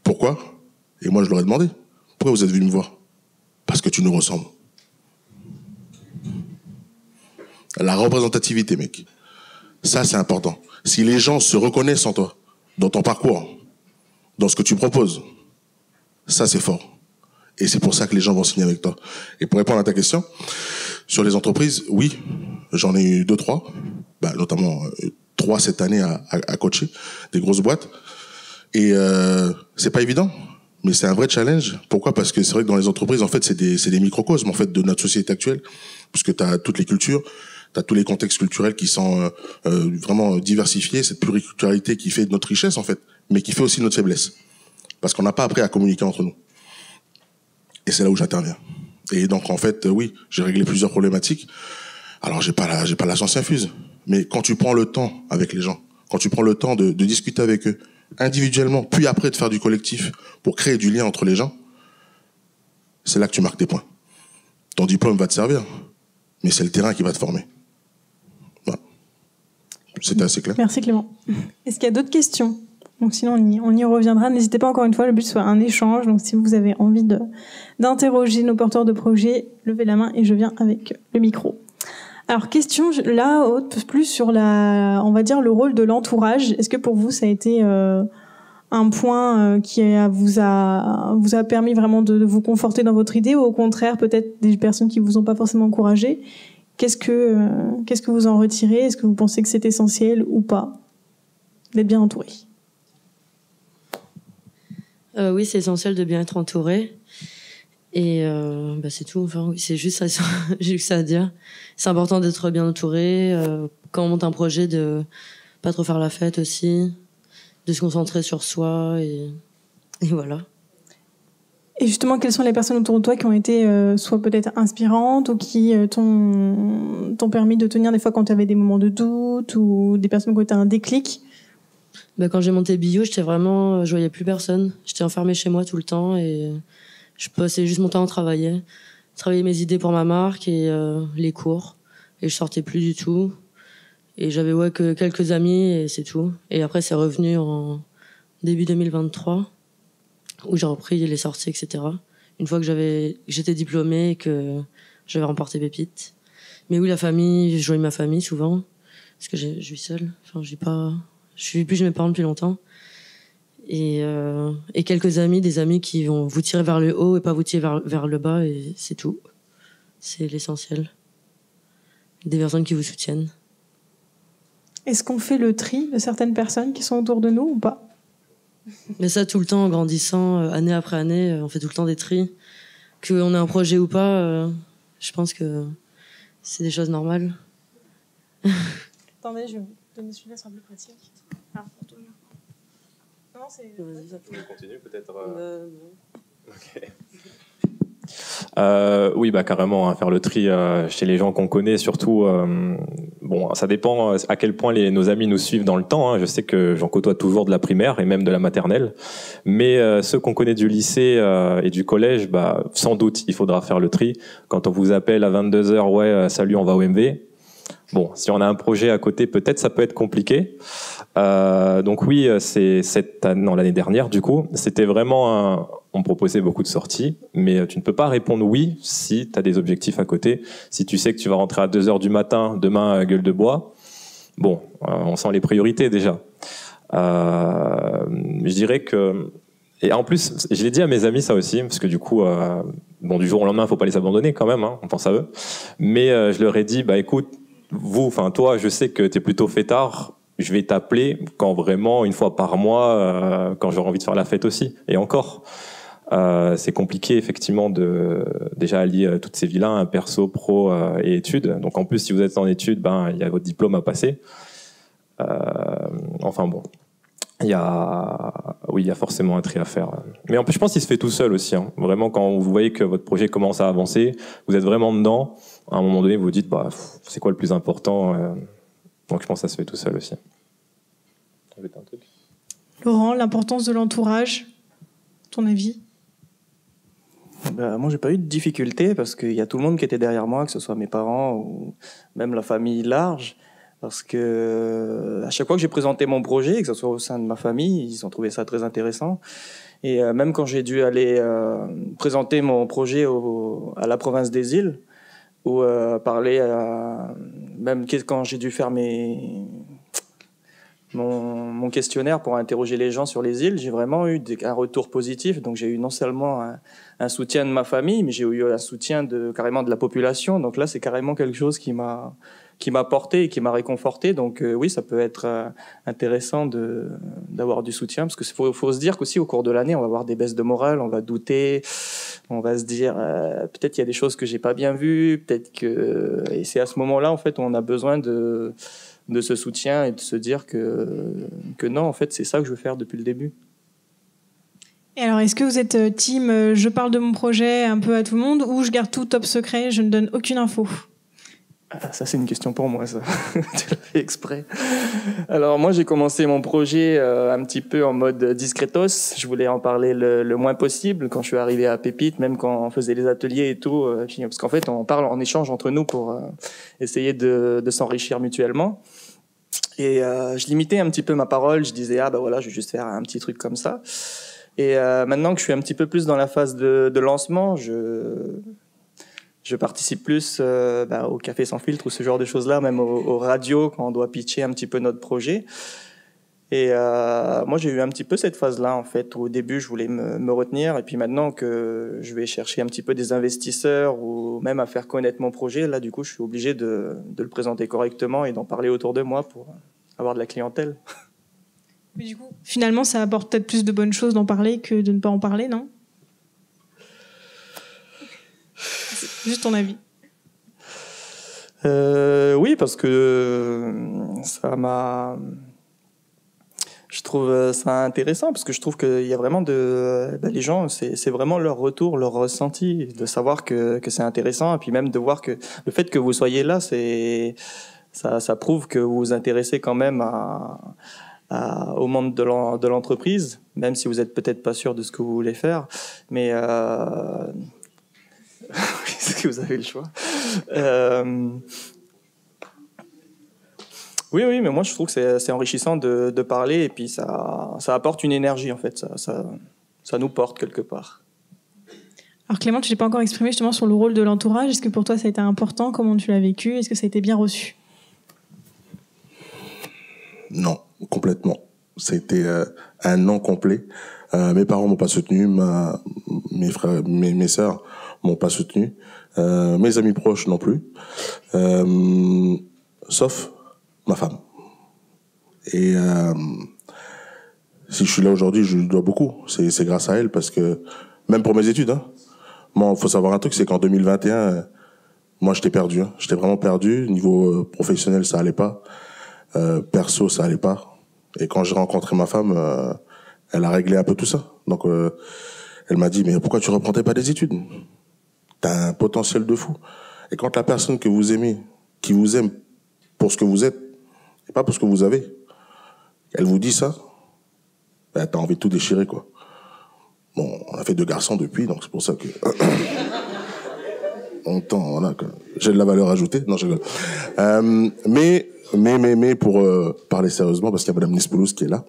Pourquoi? Et moi, je leur ai demandé. Pourquoi vous êtes venus me voir? Parce que tu nous ressembles. La représentativité, mec. Ça, c'est important. Si les gens se reconnaissent en toi, dans ton parcours, dans ce que tu proposes, ça, c'est fort. Et c'est pour ça que les gens vont signer avec toi. Et pour répondre à ta question, sur les entreprises, oui, j'en ai eu 2-3, notamment 3 cette année à coacher, des grosses boîtes. Et c'est pas évident, mais c'est un vrai challenge. Pourquoi? Parce que c'est vrai que dans les entreprises, en fait, c'est des microcosmes en fait de notre société actuelle, puisque tu as toutes les cultures, tu as tous les contextes culturels qui sont vraiment diversifiés, cette pluriculturalité qui fait notre richesse en fait, mais qui fait aussi notre faiblesse, parce qu'on n'a pas appris à communiquer entre nous. Et c'est là où j'interviens. Et donc en fait, oui, j'ai réglé plusieurs problématiques. Alors j'ai pas la science infuse, mais quand tu prends le temps avec les gens, quand tu prends le temps de discuter avec eux individuellement, puis après de faire du collectif pour créer du lien entre les gens, c'est là que tu marques tes points. Ton diplôme va te servir, mais c'est le terrain qui va te former. Voilà. C'était assez clair.
Merci Clément. Est-ce qu'il y a d'autres questions? Donc sinon on y reviendra. N'hésitez pas, encore une fois, le but soit un échange. Donc si vous avez envie d'interroger nos porteurs de projets, levez la main et je viens avec le micro. Alors question là plus sur on va dire le rôle de l'entourage. Est-ce que pour vous ça a été un point qui vous a permis vraiment de vous conforter dans votre idée, ou au contraire peut-être des personnes qui vous ont pas forcément encouragé? Qu'est-ce que vous en retirez? Est-ce que vous pensez que c'est essentiel ou pas d'être bien entouré?
Oui, c'est essentiel de bien être entouré. Et c'est tout. Enfin, oui, c'est juste ça. J'ai juste ça à dire. C'est important d'être bien entouré. Quand on monte un projet, de pas trop faire la fête aussi, de se concentrer sur soi et voilà.
Et justement, quelles sont les personnes autour de toi qui ont été soit peut-être inspirantes ou qui t'ont permis de tenir des fois quand tu avais des moments de doute, ou des personnes qui ont été un déclic?
Quand j'ai monté Bio, je voyais plus personne. J'étais enfermée chez moi tout le temps et je passais juste mon temps à travailler mes idées pour ma marque et les cours. Et je sortais plus du tout. Et j'avais que quelques amis et c'est tout. Et après, c'est revenu en début 2023 où j'ai repris les sorties, etc. Une fois que j'étais diplômée et que j'avais remporté Pépite. Mais oui, la famille, je joigne ma famille souvent parce que je vis seule. Enfin, je vis plus chez mes parents depuis longtemps. Et quelques amis, des amis qui vont vous tirer vers le haut et pas vous tirer vers le bas, et c'est tout. C'est l'essentiel. Des personnes qui vous soutiennent.
Est-ce qu'on fait le tri de certaines personnes qui sont autour de nous ou pas?
Mais ça, tout le temps, en grandissant, année après année, on fait tout le temps des tris. Qu'on ait un projet ou pas, je pense que c'est des choses normales.
Attendez, je vais vous donner celui-là, c'est un peu pratique. Alors, pour tout le monde. Non, c'est...
On continue peut-être. Ok. Oui, bah carrément, hein, faire le tri chez les gens qu'on connaît, surtout. Bon, ça dépend à quel point nos amis nous suivent dans le temps. Hein. Je sais que j'en côtoie toujours de la primaire et même de la maternelle, mais ceux qu'on connaît du lycée et du collège, bah sans doute, il faudra faire le tri. Quand on vous appelle à 22h, ouais, salut, on va au MV. Bon, si on a un projet à côté, peut-être ça peut être compliqué. Donc oui, c'est l'année dernière, du coup, c'était vraiment on proposait beaucoup de sorties, mais tu ne peux pas répondre oui si tu as des objectifs à côté. Si tu sais que tu vas rentrer à 2h du matin, demain à Gueule de Bois, bon, on sent les priorités déjà. Je dirais que... Et en plus, je l'ai dit à mes amis ça aussi, parce que du coup, bon, du jour au lendemain, il ne faut pas les abandonner quand même, hein, on pense à eux. Mais je leur ai dit, bah écoute, toi, je sais que tu es plutôt fêtard, je vais t'appeler quand vraiment, une fois par mois, quand j'aurai envie de faire la fête aussi. Et encore, c'est compliqué effectivement de déjà allier toutes ces vies-là, hein, perso, pro et études. Donc en plus, si vous êtes en études, ben il y a votre diplôme à passer. Enfin bon, il y a forcément un tri à faire. Mais en plus, je pense qu'il se fait tout seul aussi. Hein. Vraiment, quand vous voyez que votre projet commence à avancer, vous êtes vraiment dedans. À un moment donné, vous vous dites, bah, c'est quoi le plus important Donc je pense que ça se fait tout seul aussi.
Laurent, l'importance de l'entourage, ton avis?
Moi, j'ai pas eu de difficulté parce qu'il y a tout le monde qui était derrière moi, que ce soit mes parents ou même la famille large. Parce que à chaque fois que j'ai présenté mon projet, que ce soit au sein de ma famille, ils ont trouvé ça très intéressant. Et même quand j'ai dû aller présenter mon projet à la province des îles, ou parler, même quand j'ai dû faire mon questionnaire pour interroger les gens sur les îles, j'ai vraiment eu un retour positif. Donc j'ai eu non seulement un soutien de ma famille, mais j'ai eu un soutien carrément de la population. Donc là, c'est carrément quelque chose qui m'a porté et qui m'a réconforté. Donc oui, ça peut être intéressant d'avoir du soutien, parce que faut se dire qu'aussi au cours de l'année, on va avoir des baisses de morale, on va douter, on va se dire peut-être qu'il y a des choses que j'ai pas bien vues, et c'est à ce moment-là en fait où on a besoin de ce soutien et de se dire que non, en fait, c'est ça que je veux faire depuis le début.
Et alors, est-ce que vous êtes team je parle de mon projet un peu à tout le monde, ou je garde tout top secret, je ne donne aucune info?
Ça, c'est une question pour moi, ça. Tu l'as fait exprès. Alors, moi, j'ai commencé mon projet un petit peu en mode discretos. Je voulais en parler le moins possible quand je suis arrivé à Pépite, même quand on faisait les ateliers et tout. Parce qu'en fait, on parle en échange entre nous pour essayer de s'enrichir mutuellement. Et je limitais un petit peu ma parole. Je disais, voilà, je vais juste faire un petit truc comme ça. Et maintenant que je suis un petit peu plus dans la phase de lancement, je participe plus au Café Sans Filtre ou ce genre de choses-là, même aux radios, quand on doit pitcher un petit peu notre projet. Et moi, j'ai eu un petit peu cette phase-là, en fait, où au début, je voulais me retenir. Et puis maintenant que je vais chercher un petit peu des investisseurs ou même à faire connaître mon projet, là, du coup, je suis obligé de le présenter correctement et d'en parler autour de moi pour avoir de la clientèle.
Mais du coup, finalement, ça apporte peut-être plus de bonnes choses d'en parler que de ne pas en parler, non ? Juste ton avis.
Oui, parce que je trouve ça intéressant, parce que je trouve qu'il y a vraiment les gens, c'est vraiment leur retour, leur ressenti, de savoir que c'est intéressant, et puis même de voir que le fait que vous soyez là, ça prouve que vous vous intéressez quand même au monde de l'entreprise, même si vous êtes peut-être pas sûr de ce que vous voulez faire, mais est-ce que vous avez le choix? Oui, mais moi je trouve que c'est enrichissant de parler, et puis ça apporte une énergie en fait, ça nous porte quelque part.
Alors Clément, tu t'es pas encore exprimé justement sur le rôle de l'entourage. Est-ce que pour toi ça a été important? Comment tu l'as vécu? Est-ce que ça a été bien reçu?
Non, complètement. Ça a été un an complet. Mes parents m'ont pas soutenu, mes frères, mes sœurs m'ont pas soutenu, mes amis proches non plus, sauf ma femme. Et si je suis là aujourd'hui, je lui dois beaucoup. C'est grâce à elle, parce que même pour mes études, hein. Moi, faut savoir un truc, c'est qu'en 2021, moi, j'étais perdu. Hein. J'étais vraiment perdu. Niveau professionnel, ça allait pas. Perso, ça allait pas. Et quand j'ai rencontré ma femme, elle a réglé un peu tout ça. Donc, elle m'a dit, mais pourquoi tu reprendrais pas des études? T'as un potentiel de fou. Et quand la personne que vous aimez, qui vous aime pour ce que vous êtes, et pas pour ce que vous avez, elle vous dit ça, ben, t'as envie de tout déchirer, quoi. Bon, on a fait 2 garçons depuis, donc c'est pour ça que... voilà, j'ai de la valeur ajoutée. Non, je rigole. Mais pour parler sérieusement, parce qu'il y a Madame Nespoulos qui est là,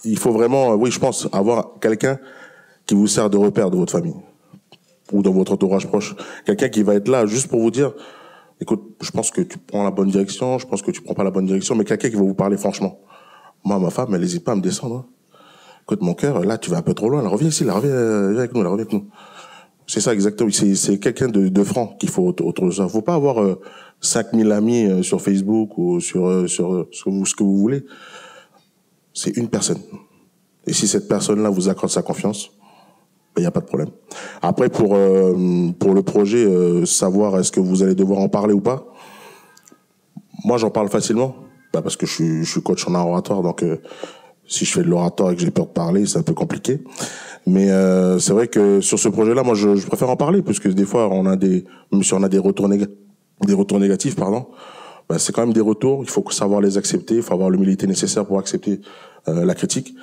il faut vraiment, oui, je pense, avoir quelqu'un qui vous sert de repère de votre famille ou dans votre entourage proche. Quelqu'un qui va être là juste pour vous dire, écoute, je pense que tu prends la bonne direction, je pense que tu prends pas la bonne direction, mais quelqu'un qui va vous parler franchement. Moi, ma femme, elle n'hésite pas à me descendre. Hein. Écoute, mon cœur, là, tu vas un peu trop loin. Là, reviens ici, là, reviens avec nous, là, reviens avec nous. C'est ça, exactement. C'est quelqu'un de franc qu'il faut autour de ça. Faut pas avoir 5000 amis sur Facebook ou sur ce que vous voulez. C'est une personne. Et si cette personne-là vous accorde sa confiance, il n'y a pas de problème. Après, pour le projet, savoir est-ce que vous allez devoir en parler ou pas, moi, j'en parle facilement. Bah, parce que je suis coach en art oratoire, donc si je fais de l'oratoire et que j'ai peur de parler, c'est un peu compliqué. Mais c'est vrai que sur ce projet-là, moi, je préfère en parler, puisque des fois, même si on a des retours négatifs, pardon, bah, c'est quand même des retours. Il faut savoir les accepter, il faut avoir l'humilité nécessaire pour accepter la critique.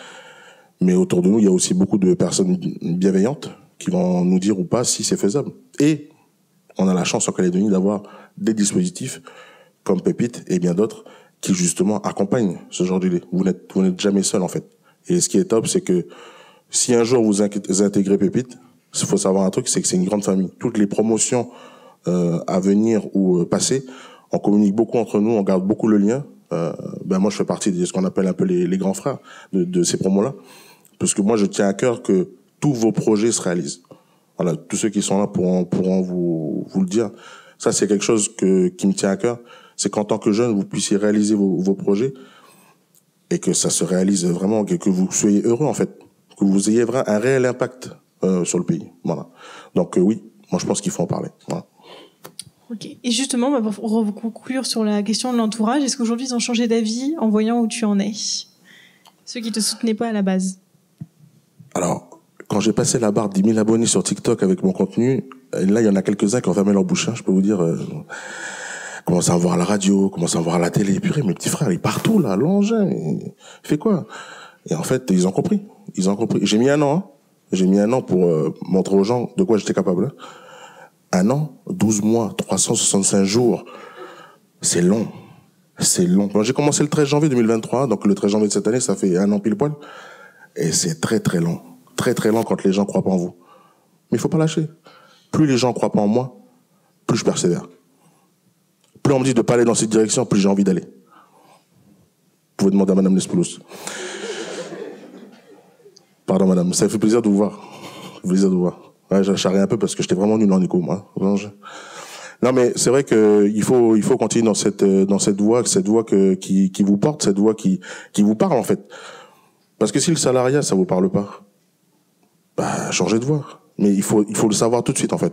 Mais autour de nous, il y a aussi beaucoup de personnes bienveillantes qui vont nous dire ou pas si c'est faisable. Et on a la chance en Calédonie d'avoir des dispositifs comme Pépite et bien d'autres qui justement accompagnent ce genre d'idée. Vous n'êtes jamais seul en fait. Et ce qui est top, c'est que si un jour vous intégrez Pépite, il faut savoir un truc, c'est que c'est une grande famille. Toutes les promotions à venir ou passer, on communique beaucoup entre nous, on garde beaucoup le lien. Moi, je fais partie de ce qu'on appelle un peu les grands frères de ces promos-là. Parce que moi, je tiens à cœur que tous vos projets se réalisent. Voilà, tous ceux qui sont là pourront vous le dire. Ça, c'est quelque chose qui me tient à cœur. C'est qu'en tant que jeune, vous puissiez réaliser vos projets et que ça se réalise vraiment, que vous soyez heureux, en fait. Que vous ayez vraiment un réel impact sur le pays. Voilà. Donc, oui, moi, je pense qu'il faut en parler. Voilà.
Ok. Et justement, pour conclure sur la question de l'entourage, est-ce qu'aujourd'hui, ils ont changé d'avis en voyant où tu en es? Ceux qui te soutenaient pas à la base. Alors,
quand j'ai passé la barre de 10 000 abonnés sur TikTok avec mon contenu, là, il y en a quelques-uns qui ont fermé leur bouche. Hein, je peux vous dire, commencent à voir la radio, commencent à voir la télé. Purée, mes petits frères, ils partout, là, l'engin, il fait quoi? Et en fait, ils ont compris. J'ai mis un an. Hein. J'ai mis un an pour montrer aux gens de quoi j'étais capable. Hein. 1 an, 12 mois, 365 jours. C'est long. C'est long. Quand j'ai commencé le 13 janvier 2023, donc le 13 janvier de cette année, ça fait 1 an pile poil. Et c'est très très long. Très très long quand les gens croient pas en vous. Mais il faut pas lâcher. Plus les gens croient pas en moi, plus je persévère. Plus on me dit de pas aller dans cette direction, plus j'ai envie d'aller. Vous pouvez demander à Madame Nespoulos. Pardon Madame, ça fait plaisir de vous voir. Plaisir de vous voir. Ouais, j'ai charré un peu parce que j'étais vraiment nul en écho, moi. Non, mais c'est vrai que il faut continuer dans cette voie qui vous porte, cette voie qui vous parle en fait. Parce que si le salariat ça vous parle pas, bah changez de voie. Mais il faut le savoir tout de suite en fait.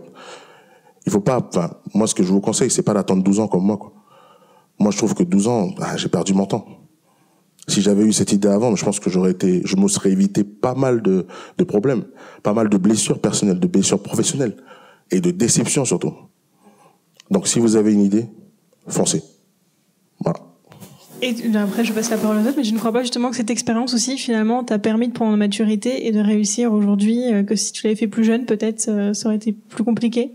Il faut pas. Enfin, moi ce que je vous conseille, c'est pas d'attendre 12 ans comme moi quoi. Moi je trouve que 12 ans, j'ai perdu mon temps. Si j'avais eu cette idée avant, je pense que je me serais évité pas mal de problèmes, pas mal de blessures personnelles, de blessures professionnelles et de déceptions surtout. Donc si vous avez une idée, foncez. Voilà.
Et après, je passe la parole aux autres, mais je ne crois pas justement que cette expérience aussi, finalement, t'a permis de prendre en maturité et de réussir aujourd'hui, que si tu l'avais fait plus jeune, peut-être, ça aurait été plus compliqué.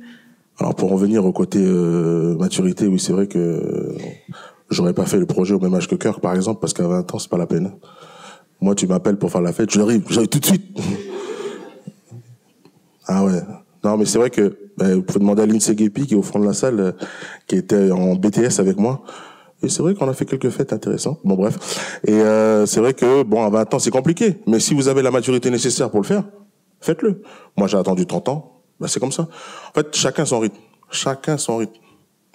Alors pour revenir au côté maturité, oui, c'est vrai que j'aurais pas fait le projet au même âge que Kirk, par exemple, parce qu'à 20 ans, c'est pas la peine. Moi, tu m'appelles pour faire la fête, j'arrive tout de suite. Ah ouais. Non, mais c'est vrai que vous pouvez demander à Lindsay Guépi, qui est au fond de la salle, qui était en BTS avec moi. Et c'est vrai qu'on a fait quelques fêtes intéressantes. Bon, bref. Et c'est vrai que, bon, à 20 ans, c'est compliqué. Mais si vous avez la maturité nécessaire pour le faire, faites-le. Moi, j'ai attendu 30 ans. Ben, c'est comme ça. En fait, chacun son rythme. Chacun son rythme.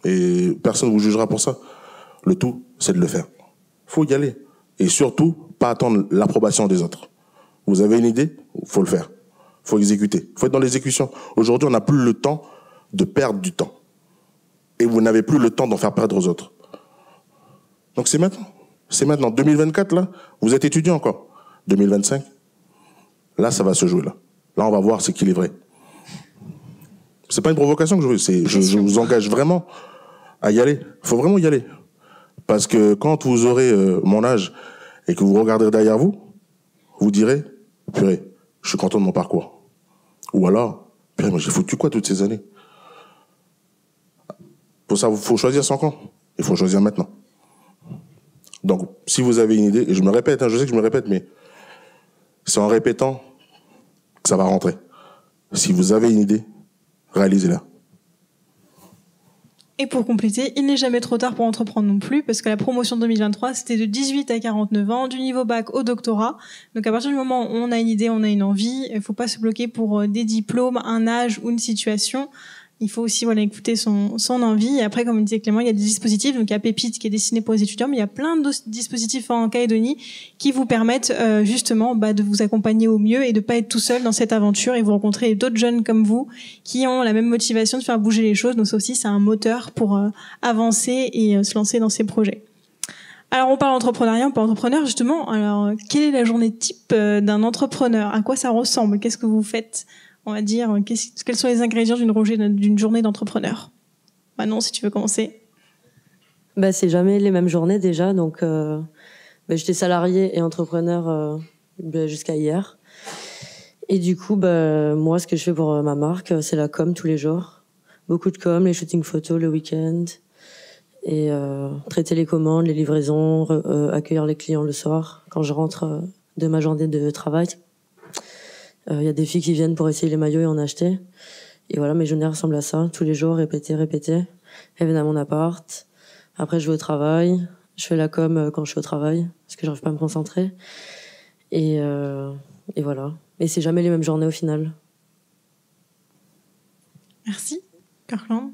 Et personne ne vous jugera pour ça. Le tout, c'est de le faire. Faut y aller. Et surtout, pas attendre l'approbation des autres. Vous avez une idée, faut le faire. Faut exécuter. Faut être dans l'exécution. Aujourd'hui, on n'a plus le temps de perdre du temps. Et vous n'avez plus le temps d'en faire perdre aux autres. Donc c'est maintenant. C'est maintenant. 2024, là, vous êtes étudiant encore. 2025, là, ça va se jouer, là. Là, on va voir ce qu'il est vrai. C'est pas une provocation que je veux, je vous engage vraiment à y aller. Faut vraiment y aller. Parce que quand vous aurez mon âge et que vous regarderez derrière vous, vous direz, purée, je suis content de mon parcours. Ou alors, purée, moi j'ai foutu quoi toutes ces années? Pour ça, il faut choisir son camp. Il faut choisir maintenant. Donc, si vous avez une idée, et je me répète, hein, je sais que je me répète, mais c'est en répétant que ça va rentrer. Si vous avez une idée, réalisez-la.
Et pour compléter, il n'est jamais trop tard pour entreprendre non plus, parce que la promotion 2023, c'était de 18 à 49 ans, du niveau bac au doctorat. Donc à partir du moment où on a une idée, on a une envie, il ne faut pas se bloquer pour des diplômes, un âge ou une situation. Il faut aussi écouter son envie. Et après, comme disait Clément, il y a des dispositifs. Donc il y a Pépite qui est destiné pour les étudiants, mais il y a plein de dispositifs en Calédonie qui vous permettent justement de vous accompagner au mieux et de pas être tout seul dans cette aventure et vous rencontrer d'autres jeunes comme vous qui ont la même motivation de faire bouger les choses. Donc ça aussi, c'est un moteur pour avancer et se lancer dans ces projets. Alors on parle d'entrepreneuriat, on parle d'entrepreneur justement. Alors quelle est la journée type d'un entrepreneur? À quoi ça ressemble? Qu'est-ce que vous faites? On va dire, quels sont les ingrédients d'une journée d'entrepreneur? Manon, si tu veux commencer.
C'est jamais les mêmes journées déjà. Donc, j'étais salarié et entrepreneur jusqu'à hier. Et du coup, moi, ce que je fais pour ma marque, c'est la com tous les jours. Beaucoup de com, les shootings photos le week-end. Et traiter les commandes, les livraisons, accueillir les clients le soir quand je rentre de ma journée de travail. Y a des filles qui viennent pour essayer les maillots et en acheter. Et voilà, mes journées ressemblent à ça. Tous les jours, répéter. Elles viennent à mon appart. Après, je vais au travail. Je fais la com quand je suis au travail, parce que j'arrive pas à me concentrer. Et voilà. Et c'est jamais les mêmes journées au final.
Merci. Carlan?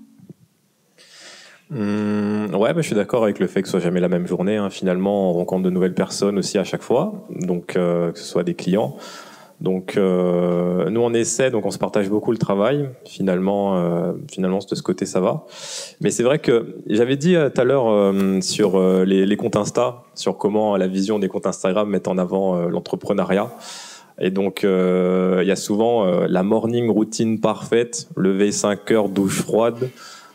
Ouais, je suis d'accord avec le fait que ce soit jamais la même journée. Hein. Finalement, on rencontre de nouvelles personnes aussi à chaque fois. Donc, que ce soit des clients. Donc nous on essaie, donc on se partage beaucoup le travail. Finalement de ce côté ça va. Mais c'est vrai que j'avais dit tout à l'heure sur les comptes Insta, sur comment la vision des comptes Instagram met en avant l'entrepreneuriat. Et donc il y a souvent la morning routine parfaite, lever 5 heures, douche froide,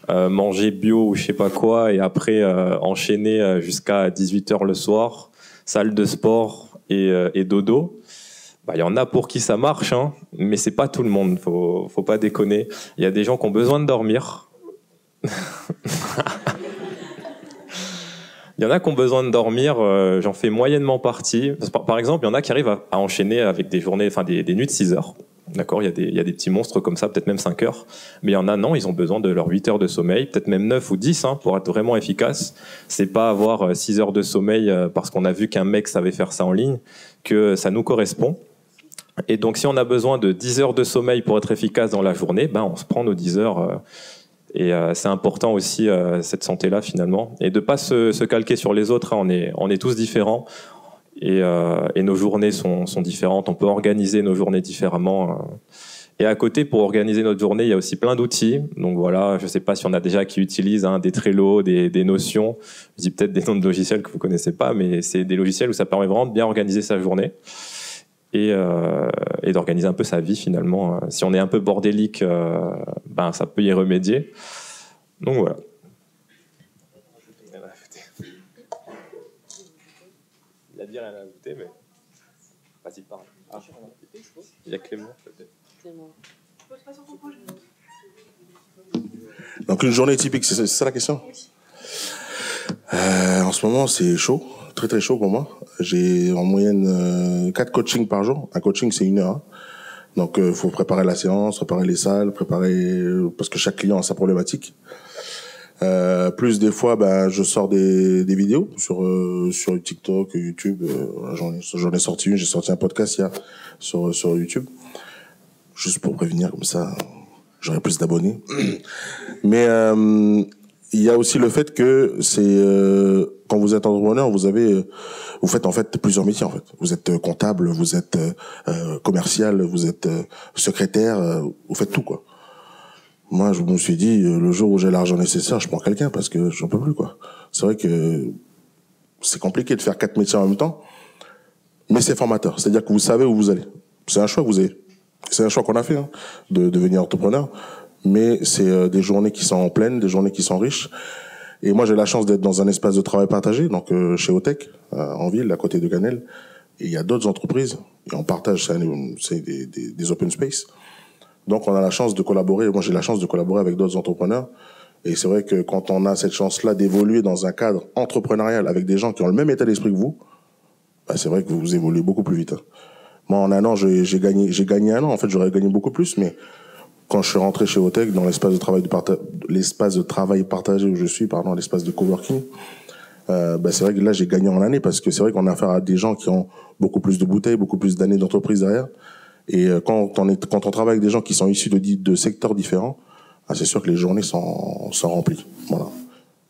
manger bio ou je sais pas quoi, et après enchaîner jusqu'à 18 heures le soir, salle de sport et dodo. Il y en a pour qui ça marche, hein, mais c'est pas tout le monde, faut pas déconner. Il y a des gens qui ont besoin de dormir. Il y en a qui ont besoin de dormir, j'en fais moyennement partie. Par exemple, il y en a qui arrivent à enchaîner avec des journées, des nuits de 6 heures. D'accord, il y a des petits monstres comme ça, peut-être même 5 heures. Mais il y en a, non, ils ont besoin de leurs 8 heures de sommeil, peut-être même 9 ou 10, hein, pour être vraiment efficace. C'est pas avoir 6 heures de sommeil parce qu'on a vu qu'un mec savait faire ça en ligne, que ça nous correspond. Et donc, si on a besoin de 10 heures de sommeil pour être efficace dans la journée, on se prend nos 10 heures. Et c'est important aussi, cette santé-là, finalement. Et de pas se calquer sur les autres. Hein. On est tous différents. Et nos journées sont différentes. On peut organiser nos journées différemment. Et à côté, pour organiser notre journée, il y a aussi plein d'outils. Donc voilà, je ne sais pas si on a déjà qui utilisent des Trello, des Notions. Je dis peut-être des noms de logiciels que vous ne connaissez pas, mais c'est des logiciels où ça permet vraiment de bien organiser sa journée. Et d'organiser un peu sa vie finalement. Si on est un peu bordélique, ça peut y remédier. Donc voilà. Il a dit rien à ajouter, mais vas-y, parle. Il y a Clément peut-être.
Donc une journée typique, c'est ça la question? En ce moment, c'est chaud. Très très chaud pour moi. J'ai en moyenne 4 coachings par jour. Un coaching, c'est 1 heure. Hein. Donc, faut préparer la séance, préparer les salles, parce que chaque client a sa problématique. Plus des fois, je sors des vidéos sur TikTok, YouTube. J'en ai sorti une. J'ai sorti un podcast hier sur YouTube, juste pour prévenir, comme ça, j'aurai plus d'abonnés. Mais il y a aussi le fait que quand vous êtes entrepreneur, vous faites en fait plusieurs métiers en fait. Vous êtes comptable, vous êtes commercial, vous êtes secrétaire, vous faites tout quoi. Moi, je me suis dit le jour où j'ai l'argent nécessaire, je prends quelqu'un parce que j'en peux plus quoi. C'est vrai que c'est compliqué de faire 4 métiers en même temps, mais c'est formateur. C'est-à-dire que vous savez où vous allez. C'est un choix que vous avez. C'est un choix qu'on a fait de devenir entrepreneur. Mais c'est des journées qui sont pleines, des journées qui sont riches. Et moi, j'ai la chance d'être dans un espace de travail partagé, donc chez Otech, en ville, à côté de Canel. Et il y a d'autres entreprises, et on partage, c'est des open space. Donc, on a la chance de collaborer. Moi, j'ai la chance de collaborer avec d'autres entrepreneurs. Et c'est vrai que quand on a cette chance-là d'évoluer dans un cadre entrepreneurial avec des gens qui ont le même état d'esprit que vous, c'est vrai que vous évoluez beaucoup plus vite. Moi, en un an, j'ai gagné un an. En fait, j'aurais gagné beaucoup plus, mais quand je suis rentré chez Otech, dans l'espace de travail partagé où je suis, l'espace de coworking, c'est vrai que là, j'ai gagné en année parce que c'est vrai qu'on a affaire à des gens qui ont beaucoup plus de bouteilles, beaucoup plus d'années d'entreprise derrière. Et quand on travaille avec des gens qui sont issus de secteurs différents, c'est sûr que les journées sont remplies. Voilà.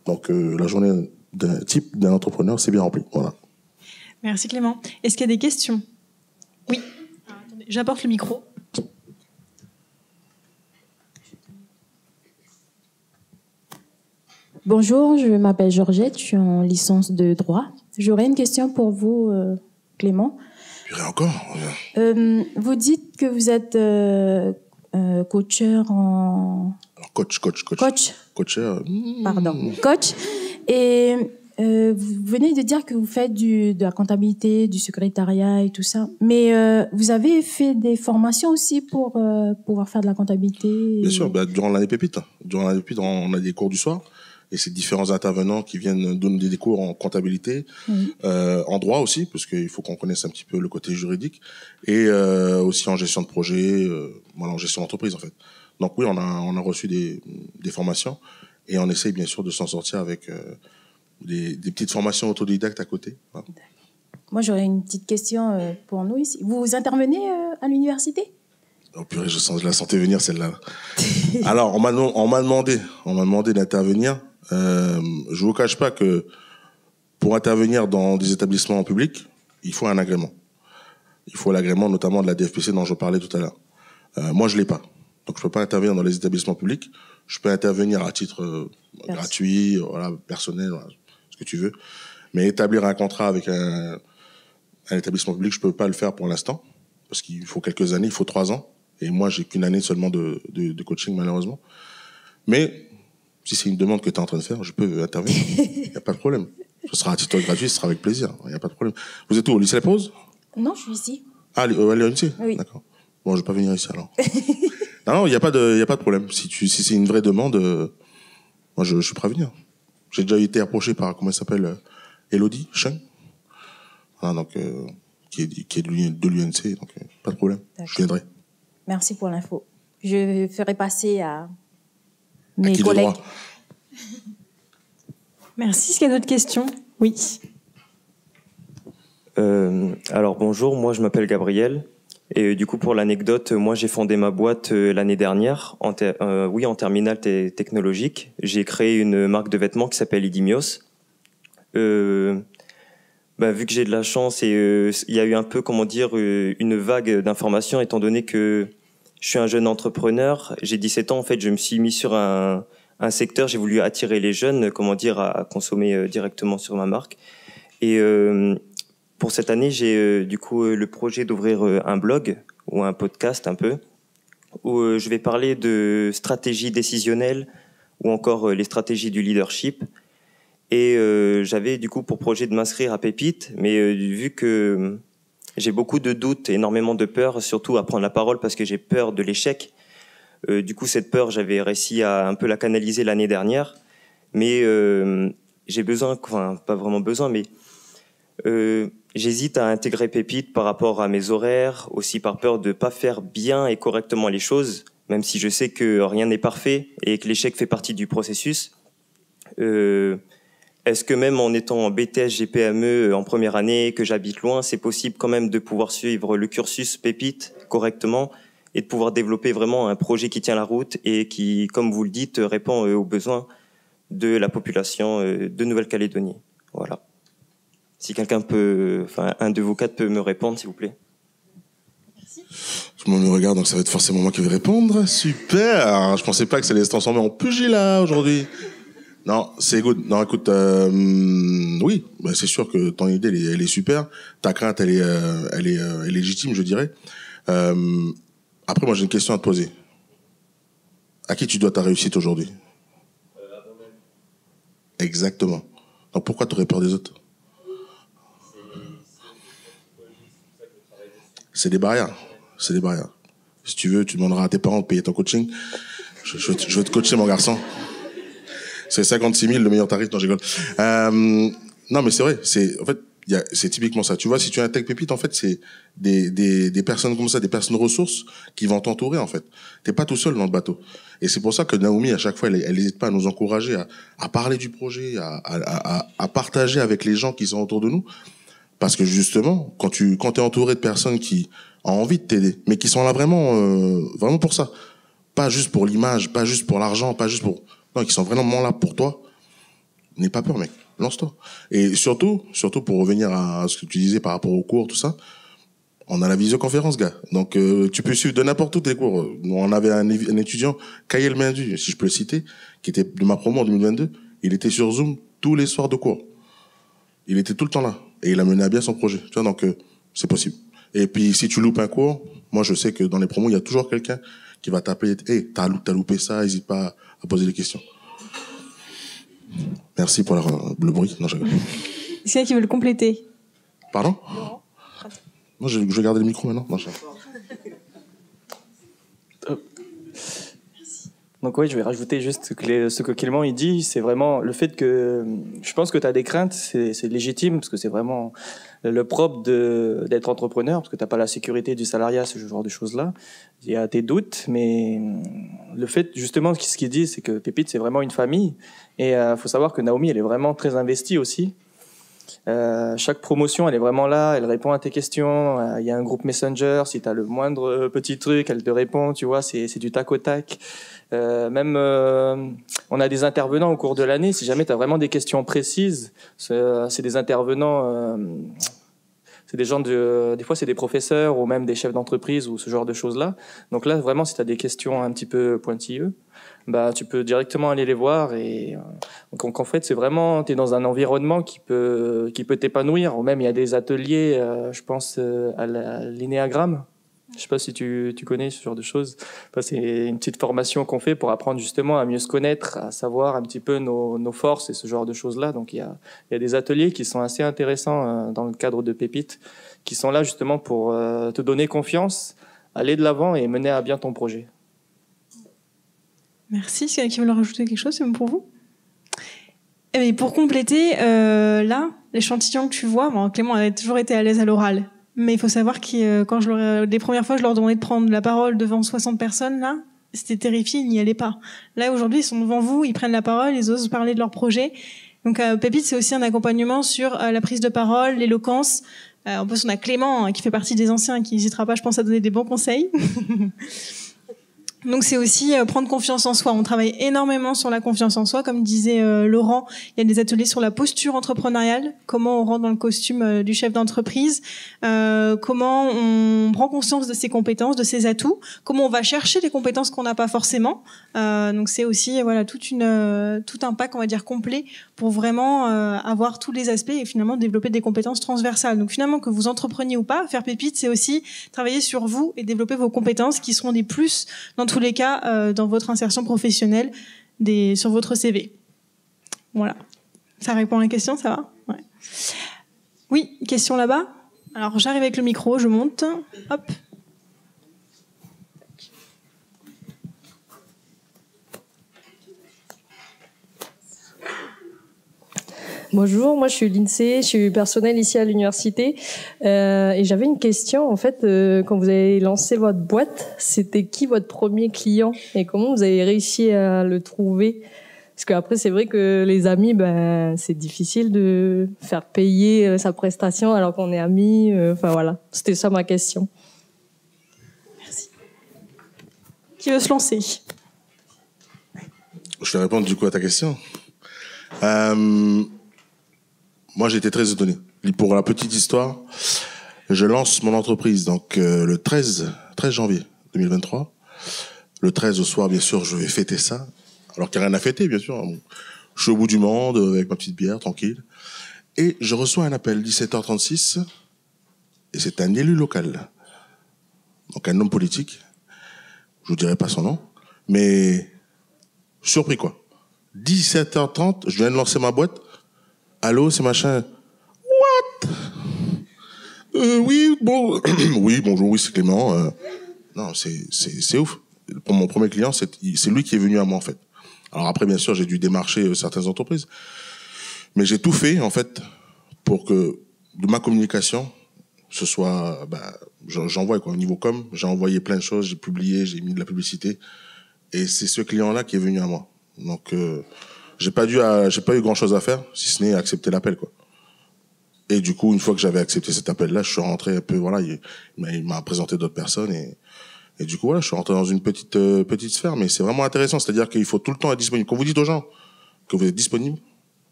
Donc la journée type d'un entrepreneur, c'est bien rempli. Voilà.
Merci Clément. Est-ce qu'il y a des questions? Oui. Attendez, j'apporte le micro.
Bonjour, je m'appelle Georgette, je suis en licence de droit. J'aurais une question pour vous, Clément.
Encore.
Vous dites que vous êtes coacheur en...
Coach. Coacheur.
Pardon, coach. Et vous venez de dire que vous faites de la comptabilité, du secrétariat et tout ça. Mais vous avez fait des formations aussi pour pouvoir faire de la comptabilité?
Bien sûr, durant l'année pépite. Durant l'année pépite, on a des cours du soir. Et c'est différents intervenants qui viennent donner des cours en comptabilité, en droit aussi, parce qu'il faut qu'on connaisse un petit peu le côté juridique, et aussi en gestion de projet, en gestion d'entreprise en fait. Donc oui, on a reçu des formations, et on essaye bien sûr de s'en sortir avec des petites formations autodidactes à côté. Voilà.
Moi, j'aurais une petite question pour nous ici. Vous intervenez à l'université?
Oh purée, je la sentais venir celle-là. Alors, on m'a demandé d'intervenir. Je vous cache pas que pour intervenir dans des établissements publics, il faut un agrément. Il faut l'agrément notamment de la DFPC dont je parlais tout à l'heure. Moi, je l'ai pas. Donc, je peux pas intervenir dans les établissements publics. Je peux intervenir à titre gratuit, personnel, ce que tu veux. Mais établir un contrat avec un établissement public, je peux pas le faire pour l'instant. Parce qu'il faut quelques années, il faut 3 ans. Et moi, j'ai qu'une année seulement de coaching, malheureusement. Mais si c'est une demande que tu es en train de faire, je peux intervenir. Il n'y a pas de problème. Ce sera à titre gratuit, ce sera avec plaisir. Il n'y a pas de problème. Vous êtes où, au lycée La Pause?
Non, je suis ici.
Ah, à l'UNC?
Oui.
D'accord. Bon, je vais pas venir ici alors. Non, il n'y a pas de problème. Si c'est une vraie demande, moi, je suis prêt à venir. J'ai déjà été approché par, comment elle s'appelle, Elodie Cheng. Voilà, donc, qui est de l'UNC, donc pas de problème.
D'accord.
Je viendrai.
Merci pour l'info. Je ferai passer à mes collègues.
Merci. Est-ce qu'il y a d'autres questions? Oui.
Alors bonjour, moi je m'appelle Gabriel. Et du coup, pour l'anecdote, moi j'ai fondé ma boîte l'année dernière, en terminale technologique. J'ai créé une marque de vêtements qui s'appelle Idimios. Vu que j'ai de la chance et il y a eu un peu, une vague d'informations, étant donné que je suis un jeune entrepreneur, j'ai 17 ans, en fait, je me suis mis sur un secteur, j'ai voulu attirer les jeunes, à consommer directement sur ma marque. Et pour cette année, j'ai le projet d'ouvrir un blog ou un podcast un peu, où je vais parler de stratégie décisionnelle ou encore les stratégies du leadership. Et j'avais du coup pour projet de m'inscrire à Pépite, mais vu que j'ai beaucoup de doutes, énormément de peur, surtout à prendre la parole parce que j'ai peur de l'échec. Du coup, cette peur, j'avais réussi à un peu la canaliser l'année dernière, mais j'ai besoin, pas vraiment besoin, mais j'hésite à intégrer Pépite par rapport à mes horaires, aussi par peur de pas faire bien et correctement les choses, même si je sais que rien n'est parfait et que l'échec fait partie du processus. Est-ce que même en étant en BTS GPME en première année, que j'habite loin, c'est possible quand même de pouvoir suivre le cursus Pépite correctement et de pouvoir développer vraiment un projet qui tient la route et qui, comme vous le dites, répond aux besoins de la population de Nouvelle-Calédonie. Voilà. Si quelqu'un peut, enfin, un de vous quatre peut me répondre, s'il vous plaît.
Tout le monde me regarde, donc ça va être forcément moi qui vais répondre. Super. Je pensais pas que ça allait se transformer en pugilat aujourd'hui. Non, c'est good. Non, écoute, oui, bah, c'est sûr que ton idée, elle est super. Ta crainte, elle est légitime, je dirais. Après, moi, j'ai une question à te poser. À qui tu dois ta réussite aujourd'hui? Exactement. Donc, pourquoi tu aurais peur des autres? C'est des barrières. C'est des barrières. Si tu veux, tu demanderas à tes parents de payer ton coaching. Je veux te coacher, mon garçon. C'est 56 000, le meilleur tarif. Non, je rigole. Non, mais c'est vrai. En fait, c'est typiquement ça. Tu vois, si tu intègres Pépite, en fait, c'est des personnes comme ça, des personnes ressources qui vont t'entourer, en fait. T'es pas tout seul dans le bateau. Et c'est pour ça que Naomi, à chaque fois, elle n'hésite pas à nous encourager à parler du projet, à partager avec les gens qui sont autour de nous. Parce que justement, quand t'es entouré de personnes qui ont envie de t'aider, mais qui sont là vraiment pour ça. Pas juste pour l'image, pas juste pour l'argent, pas juste pour... Non, qui sont vraiment là pour toi. N'aie pas peur, mec. Lance-toi. Et surtout pour revenir à ce que tu disais par rapport aux cours, tout ça, on a la visioconférence, gars. Donc, tu peux suivre de n'importe où tes cours. On avait un étudiant, Kayel Mendu, si je peux le citer, qui était de ma promo en 2022. Il était sur Zoom tous les soirs de cours. Il était tout le temps là. Et il a mené à bien son projet. Tu vois, donc, c'est possible. Et puis, si tu loupes un cours, moi, je sais que dans les promos, il y a toujours quelqu'un qui va t'appeler. Hey, t'as loupé ça, n'hésite pas à poser des questions. Merci pour le bruit. Non, je...
Est-ce qu'il y en a qui veut le compléter?
Pardon? Non, je vais garder le micro maintenant. Non,
Donc oui, je vais rajouter juste ce que Clément il dit, c'est vraiment le fait que je pense que tu as des craintes, c'est légitime parce que c'est vraiment le propre d'être entrepreneur parce que tu n'as pas la sécurité du salariat, ce genre de choses-là. Il y a tes doutes, mais le fait justement ce qu'il dit, c'est que Pépite c'est vraiment une famille et faut savoir que Naomi elle est vraiment très investie aussi. Chaque promotion elle est vraiment là, elle répond à tes questions, il y a un groupe Messenger, si tu as le moindre petit truc elle te répond, tu vois, c'est du tac au tac. Même on a des intervenants au cours de l'année, si jamais tu as vraiment des questions précises, c'est des intervenants, c'est des gens des fois c'est des professeurs ou même des chefs d'entreprise ou ce genre de choses-là. Donc là vraiment si tu as des questions un petit peu pointilleuses, bah tu peux directement aller les voir et donc en fait c'est vraiment tu es dans un environnement qui peut t'épanouir ou même il y a des ateliers je pense à l'énéagramme. Je sais pas si tu connais ce genre de choses. Enfin, c'est une petite formation qu'on fait pour apprendre justement à mieux se connaître, à savoir un petit peu nos forces et ce genre de choses-là. Donc il y a des ateliers qui sont assez intéressants dans le cadre de Pépite, qui sont là justement pour te donner confiance, aller de l'avant et mener à bien ton projet.
Merci. Est-ce qu'il y en a qui veulent rajouter quelque chose? C'est bon pour vous? Et bien, pour compléter, là, l'échantillon que tu vois, bon, Clément a toujours été à l'aise à l'oral. Mais il faut savoir que quand les premières fois, je leur demandais de prendre la parole devant 60 personnes, là, c'était terrifié, ils n'y allaient pas. Là, aujourd'hui, ils sont devant vous, ils prennent la parole, ils osent parler de leur projet. Donc, Pépite, c'est aussi un accompagnement sur la prise de parole, l'éloquence. En plus, on a Clément, qui fait partie des anciens, qui n'hésitera pas, je pense, à donner des bons conseils. Donc c'est aussi prendre confiance en soi. On travaille énormément sur la confiance en soi, comme disait Laurent. Il y a des ateliers sur la posture entrepreneuriale, comment on rentre dans le costume du chef d'entreprise, comment on prend conscience de ses compétences, de ses atouts, comment on va chercher les compétences qu'on n'a pas forcément. Donc c'est aussi voilà tout un pack on va dire complet pour vraiment avoir tous les aspects et finalement développer des compétences transversales. Donc finalement que vous entrepreniez ou pas, faire Pépite, c'est aussi travailler sur vous et développer vos compétences qui seront des plus dans tous les cas dans votre insertion professionnelle sur votre CV. Voilà. Ça répond à la question, ça va? Ouais. Oui, question là-bas. Alors j'arrive avec le micro, je monte. Hop.
Bonjour, moi je suis Lindsay, je suis personnelle ici à l'université et j'avais une question en fait, quand vous avez lancé votre boîte, c'était qui votre premier client et comment vous avez réussi à le trouver? Parce qu'après, c'est vrai que les amis, ben, c'est difficile de faire payer sa prestation alors qu'on est amis. Enfin voilà, c'était ça ma question.
Merci. Qui veut se lancer?
Je vais répondre du coup à ta question. Moi, j'ai été très étonné. Pour la petite histoire, je lance mon entreprise donc le 13 janvier 2023. Le 13 au soir, bien sûr, je vais fêter ça. Alors qu'il n'y a rien à fêter, bien sûr. Je suis au bout du monde, avec ma petite bière, tranquille. Et je reçois un appel, 17h36, et c'est un élu local. Donc un homme politique. Je vous dirai pas son nom. Mais, surpris quoi. 17h30, je viens de lancer ma boîte. Allô, c'est machin. What? Oui, bon, oui, bonjour, oui, c'est Clément. Non, c'est ouf. Pour mon premier client, c'est lui qui est venu à moi, en fait. Alors après, bien sûr, j'ai dû démarcher certaines entreprises. Mais j'ai tout fait, en fait, pour que de ma communication, ce soit, j'envoie quoi, au niveau com, j'ai envoyé plein de choses, j'ai publié, j'ai mis de la publicité. Et c'est ce client-là qui est venu à moi. Donc, j'ai pas eu grand chose à faire, si ce n'est accepter l'appel, quoi. Et du coup, une fois que j'avais accepté cet appel-là, je suis rentré un peu, voilà, il m'a présenté d'autres personnes et du coup, voilà, je suis rentré dans une petite sphère, mais c'est vraiment intéressant. C'est-à-dire qu'il faut tout le temps être disponible. Quand vous dites aux gens que vous êtes disponible,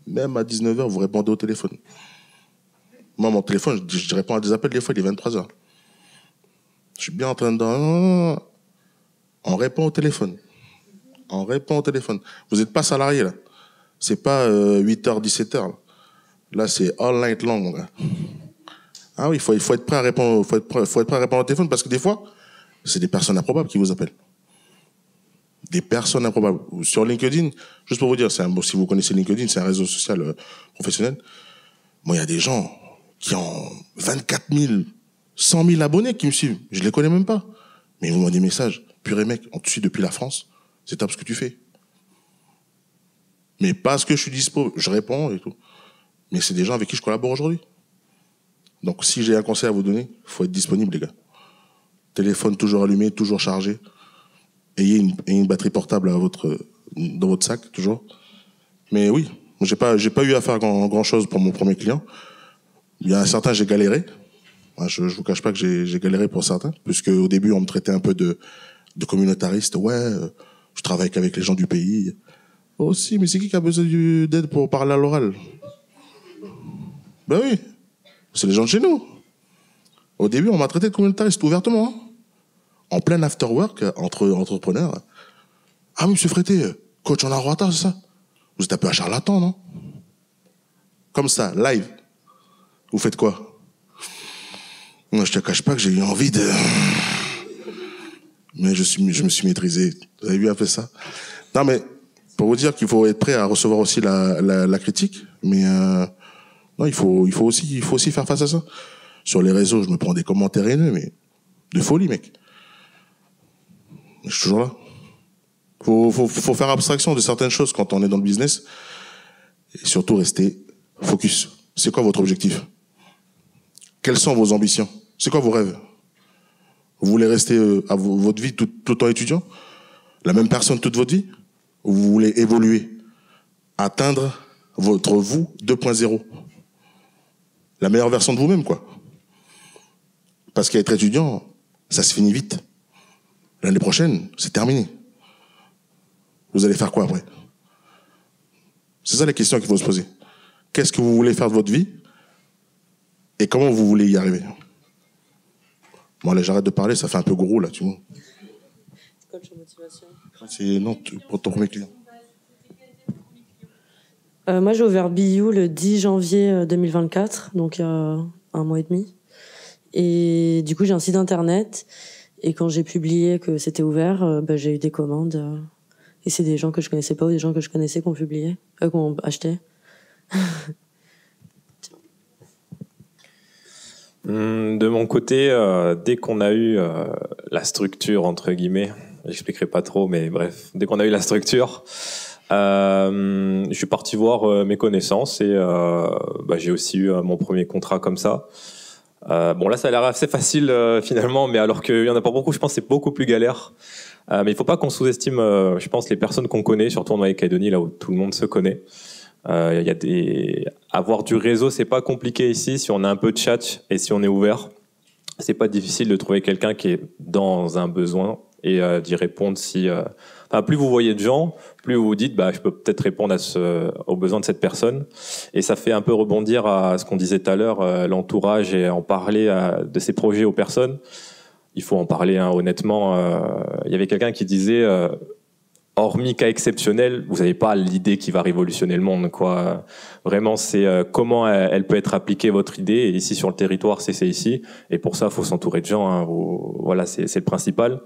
même à 19h, vous répondez au téléphone. Moi, mon téléphone, je réponds à des appels, des fois, il est 23h. Je suis bien en train de... On répond au téléphone. On répond au téléphone. Vous n'êtes pas salarié, là. C'est pas 8h, 17h. Là, c'est all night long, mon gars. Ah oui, il faut être prêt à répondre, faut être prêt à répondre au téléphone parce que des fois, c'est des personnes improbables qui vous appellent. Des personnes improbables. Sur LinkedIn, juste pour vous dire, si vous connaissez LinkedIn, c'est un réseau social professionnel. Moi, il y a des gens qui ont 24 000, 100 000 abonnés qui me suivent. Je les connais même pas. Mais ils m'envoient des messages. Purée mec, on te suit depuis la France. C'est top ce que tu fais. Mais parce que je suis dispo, je réponds et tout. Mais c'est des gens avec qui je collabore aujourd'hui. Donc, si j'ai un conseil à vous donner, il faut être disponible, les gars. Téléphone toujours allumé, toujours chargé. Ayez une batterie portable dans votre sac, toujours. Mais oui, j'ai pas eu à faire grand chose pour mon premier client. Il y a certains, j'ai galéré. Je vous cache pas que j'ai galéré pour certains, puisque au début, on me traitait un peu de communautariste. Ouais, je travaille qu'avec les gens du pays. Oh si, mais c'est qui a besoin d'aide pour parler à l'oral? Ben oui, c'est les gens de chez nous. Au début, on m'a traité de communautariste ouvertement. Hein. En plein after-work, entre entrepreneurs. Ah, monsieur Frété, coach en retard, c'est ça? Vous êtes un peu un charlatan, non? Comme ça, live. Vous faites quoi? Moi, je te cache pas que j'ai eu envie de... Mais je me suis maîtrisé. Vous avez vu un peu ça? Non, mais pour vous dire qu'il faut être prêt à recevoir aussi la critique, mais non, il faut aussi faire face à ça. Sur les réseaux, je me prends des commentaires haineux, mais de folie, mec. Je suis toujours là. Faut faire abstraction de certaines choses quand on est dans le business. Et surtout rester focus. C'est quoi votre objectif? Quelles sont vos ambitions? C'est quoi vos rêves? Vous voulez rester à votre vie tout le temps étudiant? La même personne toute votre vie? Ou vous voulez évoluer? Atteindre votre vous 2.0? La meilleure version de vous-même, quoi. Parce qu'être étudiant, ça se finit vite. L'année prochaine, c'est terminé. Vous allez faire quoi après? C'est ça la question qu'il faut se poser. Qu'est-ce que vous voulez faire de votre vie? Et comment vous voulez y arriver? Bon, allez, j'arrête de parler, ça fait un peu gros, là, tu vois.
Coach en motivation.
C'est, non, pour ton premier client.
Moi, j'ai ouvert BU le 10 janvier 2024, donc il y a un mois et demi. Et du coup, j'ai un site internet. Et quand j'ai publié que c'était ouvert, j'ai eu des commandes. Et c'est des gens que je connaissais pas ou des gens que je connaissais qui ont publié, qui ont acheté.
De mon côté, dès qu'on a eu la structure, entre guillemets, j'expliquerai pas trop, mais bref, dès qu'on a eu la structure, je suis parti voir mes connaissances et j'ai aussi eu mon premier contrat comme ça. Bon, là, ça a l'air assez facile finalement, mais alors qu'il y en a pas beaucoup, je pense que c'est beaucoup plus galère. Mais il faut pas qu'on sous-estime, je pense, les personnes qu'on connaît, surtout en Nouvelle-Calédonie, là où tout le monde se connaît. Avoir du réseau, c'est pas compliqué ici si on a un peu de chat et si on est ouvert. C'est pas difficile de trouver quelqu'un qui est dans un besoin et d'y répondre. Plus vous voyez de gens, plus vous vous dites je peux peut-être répondre aux besoins de cette personne. Et ça fait un peu rebondir à ce qu'on disait tout à l'heure, l'entourage, et en parler de ces projets aux personnes. Il faut en parler honnêtement. Il y avait quelqu'un qui disait hormis cas exceptionnel, vous n'avez pas l'idée qui va révolutionner le monde, quoi. Vraiment, c'est comment elle peut être appliquée, votre idée. Et ici, sur le territoire, c'est ici. Et pour ça, il faut s'entourer de gens. Hein. Voilà, c'est le principal.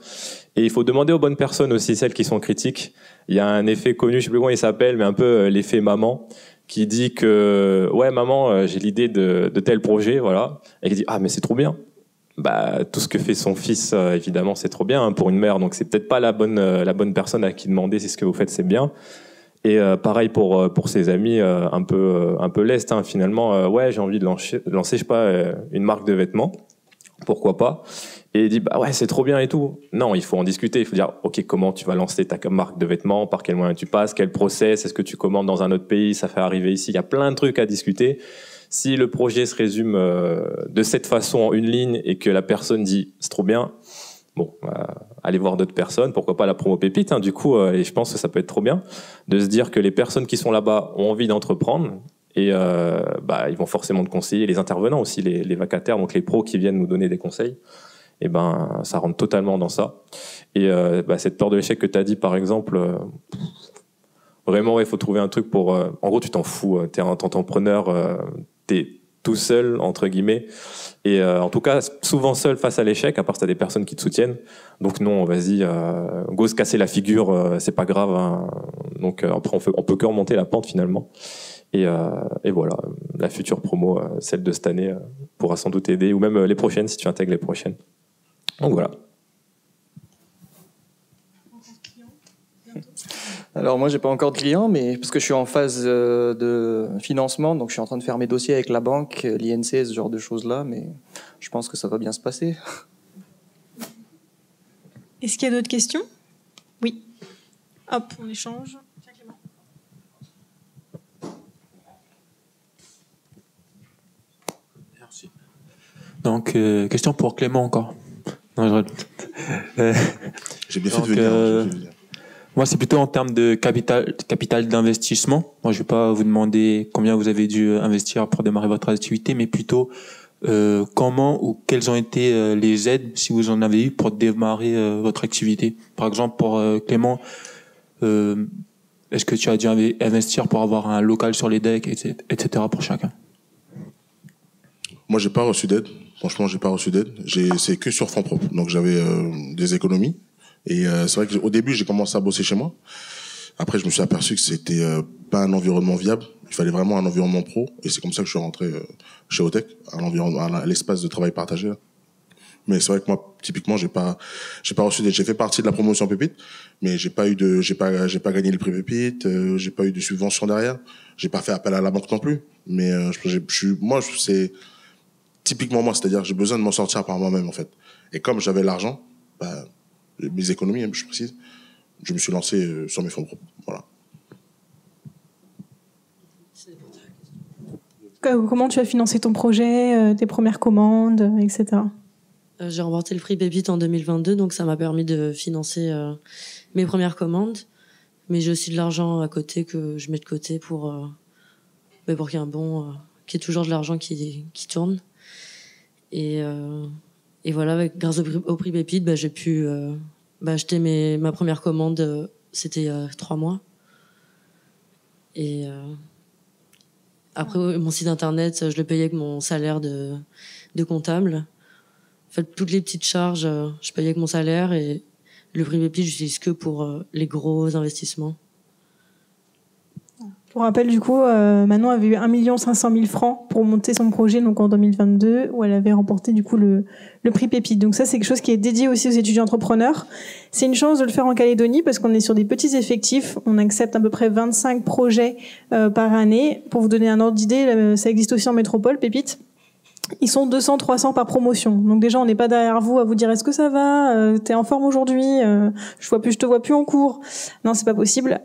Et il faut demander aux bonnes personnes aussi, celles qui sont critiques. Il y a un effet connu, je sais plus comment il s'appelle, mais un peu l'effet maman, qui dit que ouais, maman, j'ai l'idée de tel projet, voilà. Et qui dit mais c'est trop bien. Tout ce que fait son fils, évidemment, c'est trop bien pour une mère. Donc c'est peut-être pas la bonne personne à qui demander si ce que vous faites c'est bien. Et pareil pour ses amis, un peu lest, hein, finalement. Ouais, j'ai envie de lancer, je sais pas, une marque de vêtements. Pourquoi pas? Et il dit ouais, c'est trop bien et tout. Non, il faut en discuter. Il faut dire ok, comment tu vas lancer ta marque de vêtements, par quel moyen tu passes, quel process, est-ce que tu commandes dans un autre pays, ça fait arriver ici. Il y a plein de trucs à discuter. Si le projet se résume de cette façon en une ligne et que la personne dit c'est trop bien, allez voir d'autres personnes, pourquoi pas la promo pépite, hein, du coup, et je pense que ça peut être trop bien de se dire que les personnes qui sont là-bas ont envie d'entreprendre et ils vont forcément te conseiller, les intervenants aussi, les vacataires, donc les pros qui viennent nous donner des conseils, et ça rentre totalement dans ça. Et cette peur de l'échec que tu as dit par exemple, vraiment, il faut trouver un truc pour... en gros, tu t'en fous, t'es un entrepreneur, t'es tout seul, entre guillemets. Et en tout cas, souvent seul face à l'échec, à part si t'as des personnes qui te soutiennent. Donc non, vas-y, go se casser la figure, c'est pas grave. Hein. Donc après, on peut que remonter la pente finalement. Et voilà, la future promo, celle de cette année, pourra sans doute aider, ou même les prochaines, si tu intègres les prochaines. Donc voilà.
Alors moi j'ai pas encore de clients, mais parce que je suis en phase de financement, donc je suis en train de faire mes dossiers avec la banque, l'INC, ce genre de choses-là, mais je pense que ça va bien se passer.
Est-ce qu'il y a d'autres questions? Oui. Hop, on échange.
Merci. Donc question pour Clément encore. Non,
j'ai bien fait de venir.
Moi, c'est plutôt en termes de capital d'investissement. Moi, je vais pas vous demander combien vous avez dû investir pour démarrer votre activité, mais plutôt comment ou quelles ont été les aides, si vous en avez eu, pour démarrer votre activité. Par exemple, pour Clément, est-ce que tu as dû investir pour avoir un local sur les decks, etc. pour chacun?
Moi, j'ai pas reçu d'aide. Franchement, j'ai pas reçu d'aide. C'est que sur fonds propres. Donc, j'avais des économies. Et c'est vrai qu'au début, j'ai commencé à bosser chez moi. Après, je me suis aperçu que c'était pas un environnement viable. Il fallait vraiment un environnement pro. Et c'est comme ça que je suis rentré chez Otech, à l'espace de travail partagé. Là. Mais c'est vrai que moi, typiquement, j'ai pas reçu d'aide. J'ai fait partie de la promotion Pépite, mais j'ai pas gagné le prix Pépite. J'ai pas eu de subvention derrière. J'ai pas fait appel à la banque non plus. Mais c'est typiquement moi, c'est-à-dire que j'ai besoin de m'en sortir par moi-même en fait. Et comme j'avais l'argent, mes économies, je précise, je me suis lancé sur mes fonds propres. Voilà.
Comment tu as financé ton projet, tes premières commandes, etc.
J'ai remporté le prix Pépite en 2022, donc ça m'a permis de financer mes premières commandes. Mais j'ai aussi de l'argent à côté que je mets de côté pour qu'il y ait qu'il y ait toujours de l'argent qui tourne. Et voilà, grâce au prix Pépite, j'ai pu acheter ma première commande, c'était il y a 3 mois. Et après, mon site internet, je le payais avec mon salaire de comptable. En fait, toutes les petites charges, je payais avec mon salaire, et le prix Pépite, j'utilise que pour les gros investissements.
Pour rappel, du coup, Manon avait eu 1 500 000 francs pour monter son projet, donc en 2022, où elle avait remporté du coup le prix Pépite. Donc ça, c'est quelque chose qui est dédié aussi aux étudiants entrepreneurs. C'est une chance de le faire en Calédonie parce qu'on est sur des petits effectifs. On accepte à peu près 25 projets par année. Pour vous donner un ordre d'idée, ça existe aussi en métropole, Pépite. ils sont 200, 300 par promotion. Donc déjà, on n'est pas derrière vous à vous dire est-ce que ça va, t'es en forme aujourd'hui, je te vois plus en cours. Non, c'est pas possible.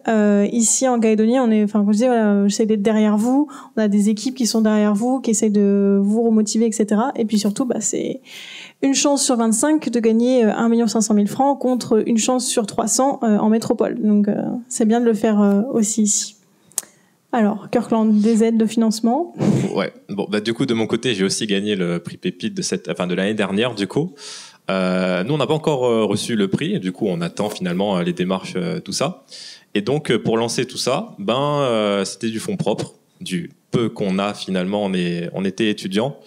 Ici en Calédonie, comme je disais, voilà, j'essaie d'être derrière vous. On a des équipes qui sont derrière vous, qui essaient de vous remotiver, etc. Et puis surtout, c'est une chance sur 25 de gagner 1 500 000 francs contre une chance sur 300 en métropole. Donc c'est bien de le faire aussi ici. Alors, Kirkland, des aides de financement.
Ouais. Bon, du coup, de mon côté, j'ai aussi gagné le prix Pépite de l'année dernière, du coup. Nous, on n'a pas encore reçu le prix. Du coup, on attend finalement les démarches, tout ça. Et donc, pour lancer tout ça, c'était du fonds propre, du peu qu'on a finalement. On était étudiants.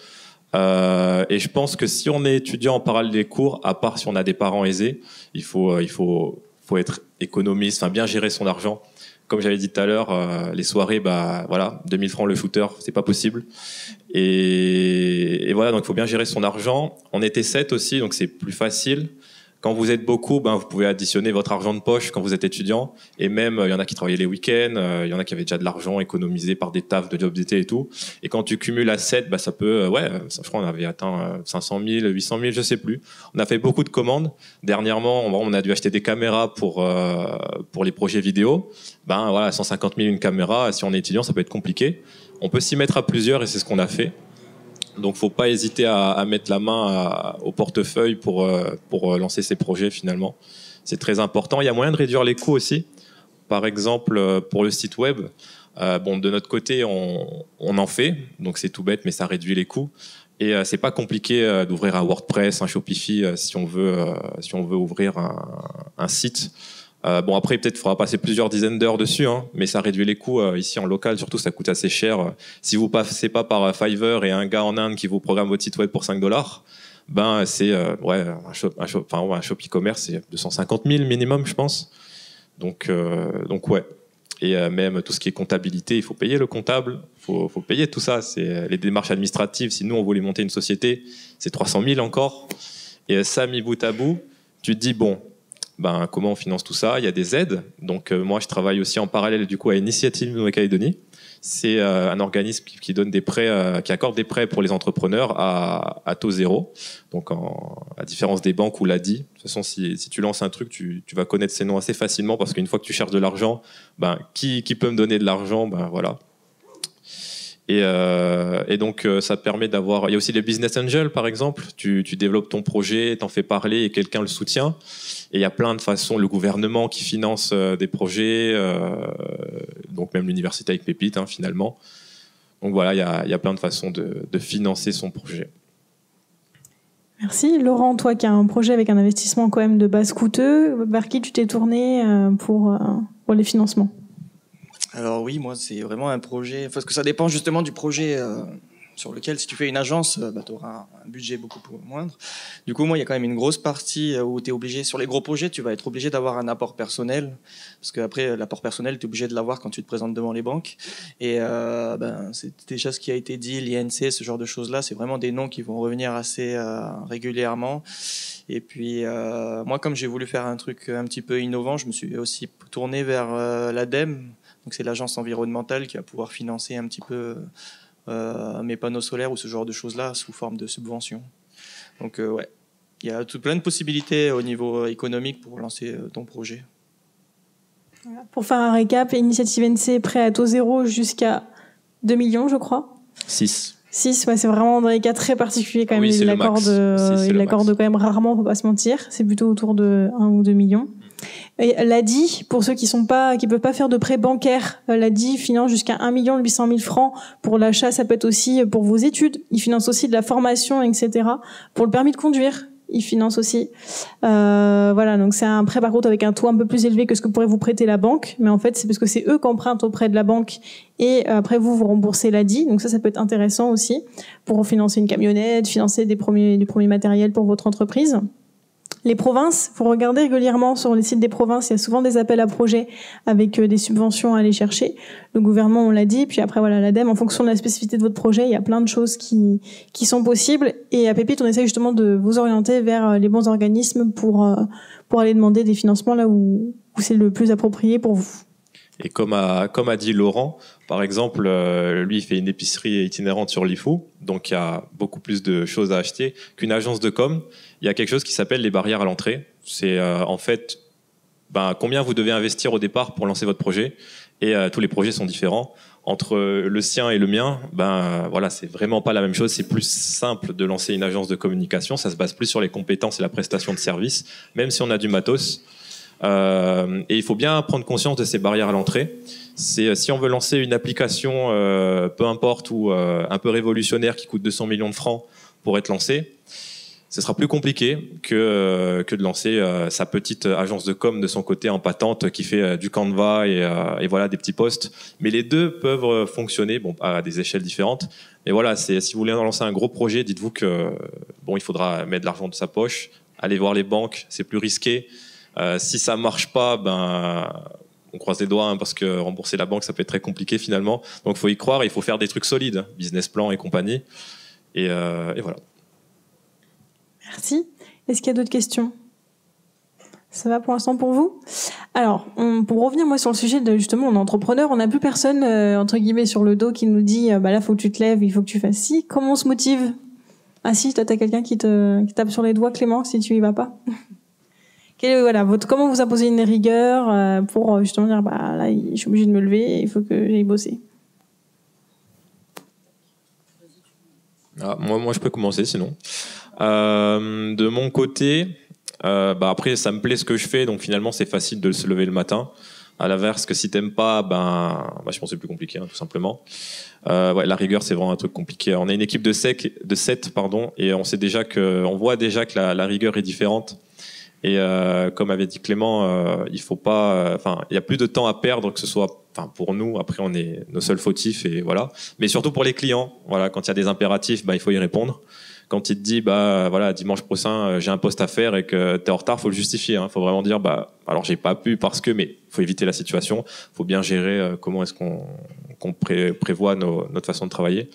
Et je pense que si on est étudiant en parallèle des cours, à part si on a des parents aisés, il faut être économiste, bien gérer son argent. Comme j'avais dit tout à l'heure, les soirées, 2000 francs le shooter, c'est pas possible. Et voilà, donc il faut bien gérer son argent. On était 7 aussi, donc c'est plus facile. Quand vous êtes beaucoup, vous pouvez additionner votre argent de poche quand vous êtes étudiant. Et même, il y en a qui travaillaient les week-ends, il y en a qui avaient déjà de l'argent économisé par des tafs de job d'été et tout. Et quand tu cumules à 7, ça peut, je crois on avait atteint 500 000, 800 000, je sais plus. On a fait beaucoup de commandes. Dernièrement, on a dû acheter des caméras pour les projets vidéo. 150 000 une caméra, si on est étudiant, ça peut être compliqué. On peut s'y mettre à plusieurs et c'est ce qu'on a fait. Donc, faut pas hésiter à mettre la main au portefeuille pour lancer ces projets finalement. C'est très important. Il y a moyen de réduire les coûts aussi. Par exemple, pour le site web, de notre côté, on en fait. Donc, c'est tout bête, mais ça réduit les coûts. Et c'est pas compliqué d'ouvrir un WordPress, un Shopify si on veut ouvrir un site. Après, peut-être, il faudra passer plusieurs dizaines d'heures dessus, mais ça réduit les coûts. Ici, en local, surtout, ça coûte assez cher. Si vous passez pas par Fiverr et un gars en Inde qui vous programme votre site web pour $5, c'est, un shop e-commerce, c'est 250 000 minimum, je pense. Donc, ouais. Et même tout ce qui est comptabilité, il faut payer le comptable, faut payer tout ça. C'est les démarches administratives. Si nous, on voulait monter une société, c'est 300 000 encore. Et ça, mis bout à bout, tu te dis, comment on finance tout ça? Il y a des aides. Donc, moi, je travaille aussi en parallèle du coup à Initiative Nouvelle-Calédonie. C'est un organisme qui donne des prêts, qui accorde des prêts pour les entrepreneurs à taux zéro. Donc, à différence des banques ou l'ADI. De toute façon, si tu lances un truc, tu vas connaître ces noms assez facilement parce qu'une fois que tu cherches de l'argent, qui peut me donner de l'argent? Voilà. Et donc, ça permet d'avoir... Il y a aussi les business angels, par exemple. Tu développes ton projet, t'en fais parler et quelqu'un le soutient. Et il y a plein de façons. Le gouvernement qui finance des projets, donc même l'université avec Pépite, finalement. Donc voilà, il y a plein de façons de financer son projet.
Merci. Laurent, toi qui as un projet avec un investissement quand même de base coûteux, vers qui tu t'es tourné pour les financements?
Alors oui, moi c'est vraiment un projet, parce que ça dépend justement du projet sur lequel, si tu fais une agence, tu auras un budget beaucoup moindre. Du coup, moi il y a quand même une grosse partie où tu es obligé, sur les gros projets, tu vas être obligé d'avoir un apport personnel, parce qu'après l'apport personnel, tu es obligé de l'avoir quand tu te présentes devant les banques. Et c'est déjà ce qui a été dit, l'INC, ce genre de choses-là, c'est vraiment des noms qui vont revenir assez régulièrement. Et puis, moi, comme j'ai voulu faire un truc un petit peu innovant, je me suis aussi tourné vers l'ADEME. Donc c'est l'agence environnementale qui va pouvoir financer un petit peu mes panneaux solaires ou ce genre de choses-là sous forme de subventions. Donc ouais, il y a plein de possibilités au niveau économique pour lancer ton projet.
Pour faire un récap, Initiative NC prêt à taux zéro jusqu'à 2 millions, je crois.
6,
ouais, c'est vraiment dans des cas très particuliers quand même.
Oui,
Il l'accorde quand même rarement, faut pas se mentir. C'est plutôt autour de 1 ou 2 millions. Et l'ADI, pour ceux qui peuvent pas faire de prêt bancaire, l'ADI finance jusqu'à 1 800 000 francs pour l'achat. Ça peut être aussi pour vos études. Il finance aussi de la formation, etc. Pour le permis de conduire, il finance aussi. Voilà, donc c'est un prêt par contre avec un taux un peu plus élevé que ce que pourrait vous prêter la banque. Mais en fait, c'est parce que c'est eux qui empruntent auprès de la banque et après vous remboursez l'ADI. Donc ça peut être intéressant aussi pour financer une camionnette, financer du premier matériel pour votre entreprise. Les provinces, faut regarder régulièrement sur les sites des provinces, il y a souvent des appels à projets avec des subventions à aller chercher. Le gouvernement, on l'a dit, puis après voilà, l'ADEME, en fonction de la spécificité de votre projet, il y a plein de choses qui sont possibles. Et à Pépite, on essaie justement de vous orienter vers les bons organismes pour aller demander des financements là où c'est le plus approprié pour vous.
Et comme a dit Laurent, par exemple, lui, il fait une épicerie itinérante sur l'IFO, donc il y a beaucoup plus de choses à acheter qu'une agence de com. Il y a quelque chose qui s'appelle les barrières à l'entrée. C'est en fait combien vous devez investir au départ pour lancer votre projet. Et tous les projets sont différents. Entre le sien et le mien, voilà, c'est vraiment pas la même chose. C'est plus simple de lancer une agence de communication. Ça se base plus sur les compétences et la prestation de service, même si on a du matos. Et il faut bien prendre conscience de ces barrières à l'entrée. C'est si on veut lancer une application, peu importe, ou un peu révolutionnaire qui coûte 200 millions de francs pour être lancée, ce sera plus compliqué que de lancer sa petite agence de com de son côté en patente qui fait du Canva et voilà des petits posts. Mais les deux peuvent fonctionner, à des échelles différentes. Mais voilà, si vous voulez lancer un gros projet, dites-vous que il faudra mettre de l'argent de sa poche, aller voir les banques, c'est plus risqué. Si ça marche pas, on croise les doigts parce que rembourser la banque, ça peut être très compliqué finalement. Donc, il faut y croire, il faut faire des trucs solides, business plan et compagnie. Et voilà.
Merci. Est-ce qu'il y a d'autres questions? Ça va pour l'instant pour vous? Alors, pour revenir moi sur le sujet de justement on est entrepreneur, on n'a plus personne entre guillemets sur le dos qui nous dit là faut que tu te lèves, il faut que tu fasses ci. Comment on se motive? Ah si, toi t'as quelqu'un qui tape sur les doigts, Clément, si tu y vas pas. Comment vous imposez une rigueur pour justement dire là je suis obligé de me lever, il faut que j'aille bosser.
Moi je peux commencer sinon. De mon côté, après ça me plaît ce que je fais, donc finalement c'est facile de se lever le matin. À l'inverse que si t'aimes pas, je pense que c'est plus compliqué, tout simplement. La rigueur c'est vraiment un truc compliqué. On est une équipe de 7 et on voit déjà que la rigueur est différente. Et comme avait dit Clément, il faut pas, il y a plus de temps à perdre que ce soit, pour nous. Après, on est nos seuls fautifs et voilà. Mais surtout pour les clients, voilà, quand il y a des impératifs, il faut y répondre. Quand il te dit, dimanche prochain, j'ai un poste à faire et que t'es en retard, faut le justifier. Faut vraiment dire, alors j'ai pas pu parce que, mais faut éviter la situation. Faut bien gérer comment est-ce qu'on prévoit notre façon de travailler.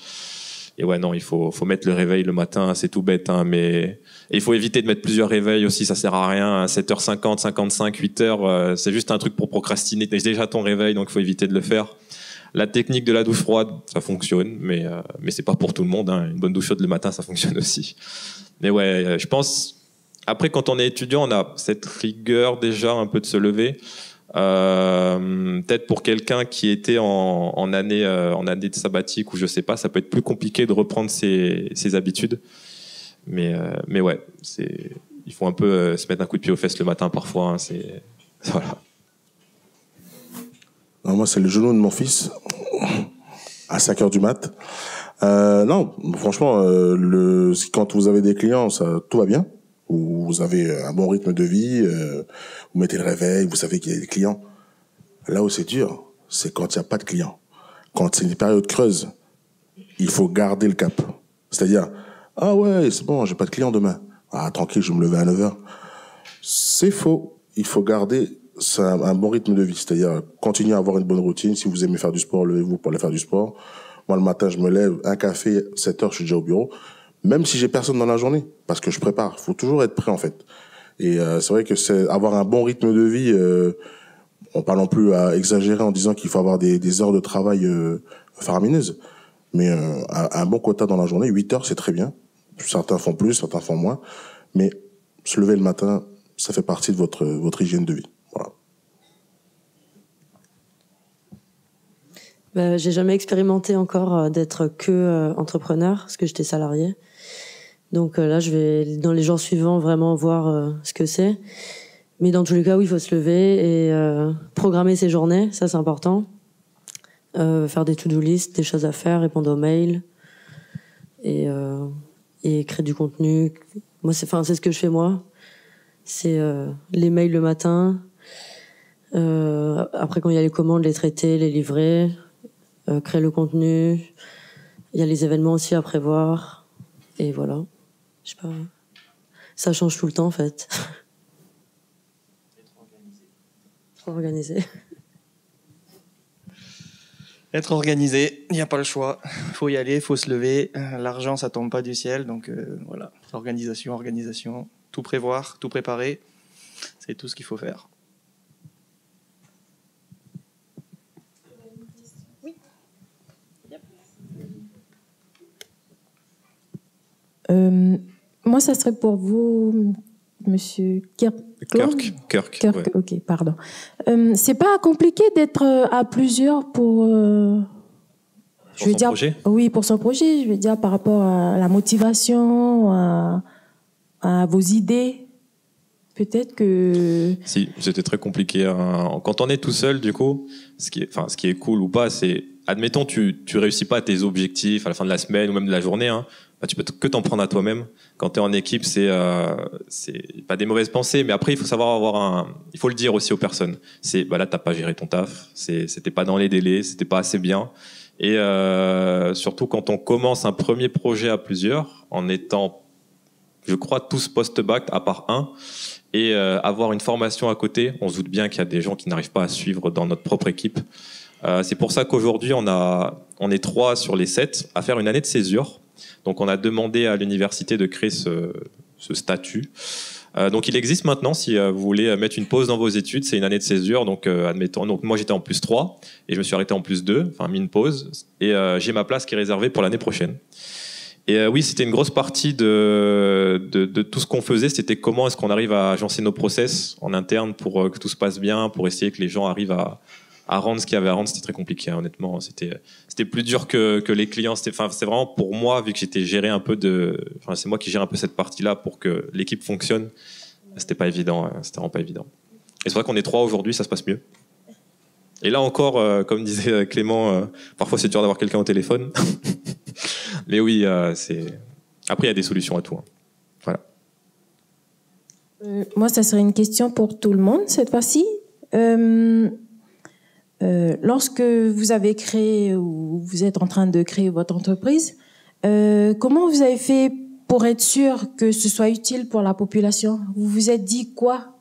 Et il faut mettre le réveil le matin, c'est tout bête, mais il faut éviter de mettre plusieurs réveils aussi, ça sert à rien. 7h50, 55, 8h, c'est juste un truc pour procrastiner. T'as déjà ton réveil, donc il faut éviter de le faire. La technique de la douche froide, ça fonctionne, mais c'est pas pour tout le monde. Une bonne douche chaude le matin, ça fonctionne aussi. Mais je pense, après quand on est étudiant, on a cette rigueur déjà un peu de se lever. Peut-être pour quelqu'un qui était en année de sabbatique ou je sais pas, ça peut être plus compliqué de reprendre ses habitudes. Mais il faut un peu se mettre un coup de pied aux fesses le matin parfois. Voilà.
Non, moi, c'est le genou de mon fils à 5h du mat. Non, franchement, quand vous avez des clients, tout va bien. Vous avez un bon rythme de vie, vous mettez le réveil, vous savez qu'il y a des clients. Là où c'est dur, c'est quand il n'y a pas de clients. Quand c'est une période creuse, il faut garder le cap. C'est-à-dire, ah ouais, c'est bon, j'ai pas de clients demain. Ah, tranquille, je vais me lever à 9h. C'est faux. Il faut garder un bon rythme de vie. C'est-à-dire, continuer à avoir une bonne routine. Si vous aimez faire du sport, levez-vous pour aller faire du sport. Moi, le matin, je me lève, un café, 7h, je suis déjà au bureau. Même si j'ai personne dans la journée, parce que je prépare. Il faut toujours être prêt, en fait. Et c'est vrai que c'est avoir un bon rythme de vie. On parle non plus à exagérer en disant qu'il faut avoir des heures de travail faramineuses. Mais un bon quota dans la journée, 8 heures, c'est très bien. Certains font plus, certains font moins. Mais se lever le matin, ça fait partie de votre hygiène de vie. Voilà.
J'ai jamais expérimenté encore d'être que entrepreneur, parce que j'étais salarié. Donc là, je vais, dans les jours suivants, vraiment voir ce que c'est. Mais dans tous les cas, oui, il faut se lever et programmer ses journées, ça c'est important. Faire des to-do list, des choses à faire, répondre aux mails et créer du contenu. Moi, c'est ce que je fais moi. C'est les mails le matin. Après, quand il y a les commandes, les traiter, les livrer, créer le contenu. Il y a les événements aussi à prévoir. Et voilà. Je sais pas. Ça change tout le temps, en fait. Trop organisé.
Être organisé, il n'y a pas le choix. Il faut y aller, il faut se lever. L'argent, ça tombe pas du ciel. Donc voilà, organisation. Tout prévoir, tout préparer. C'est tout ce qu'il faut faire.
Moi, ça serait pour vous, Monsieur Kirk.
Ouais.
Ok, pardon. C'est pas compliqué d'être à plusieurs pour.
Pour son projet ?
Oui, pour son projet. Je veux dire par rapport à la motivation, à vos idées. Peut-être que.
Si, c'était très compliqué. Quand on est tout seul, du coup, ce qui est cool ou pas, c'est, admettons, tu réussis pas tes objectifs à la fin de la semaine ou même de la journée, hein, bah, tu peux que t'en prendre à toi-même. Quand tu es en équipe, c'est pas des mauvaises pensées, mais après, il faut savoir il faut le dire aussi aux personnes. C'est, bah là, t'as pas géré ton taf, c'était pas dans les délais, c'était pas assez bien. Et surtout quand on commence un premier projet à plusieurs, en étant, je crois, tous post-bac, à part un, et avoir une formation à côté, on se doute bien qu'il y a des gens qui n'arrivent pas à suivre dans notre propre équipe. C'est pour ça qu'aujourd'hui, on est 3 sur les 7 à faire une année de césure. Donc on a demandé à l'université de créer ce statut. Donc il existe maintenant, si vous voulez mettre une pause dans vos études, c'est une année de césure. Donc admettons, donc moi j'étais en +3 et je me suis arrêté en +2, enfin mis une pause, et j'ai ma place qui est réservée pour l'année prochaine. Et oui, c'était une grosse partie de tout ce qu'on faisait, c'était comment est-ce qu'on arrive à agencer nos process en interne pour que tout se passe bien, pour essayer que les gens arrivent à rendre ce qu'il y avait à rendre. C'était très compliqué, hein, honnêtement. C'était plus dur que les clients. C'est vraiment pour moi, vu que j'étais géré un peu c'est moi qui gère un peu cette partie-là pour que l'équipe fonctionne. C'était pas évident, c'était vraiment pas évident. Et c'est vrai qu'on est 3 aujourd'hui, ça se passe mieux. Et là encore, comme disait Clément, parfois c'est dur d'avoir quelqu'un au téléphone. Mais oui, après il y a des solutions à tout. Hein. Voilà.
Moi, ça serait une question pour tout le monde cette fois-ci. Lorsque vous avez créé ou vous êtes en train de créer votre entreprise, comment vous avez fait pour être sûr que ce soit utile pour la population? Vous vous êtes dit quoi?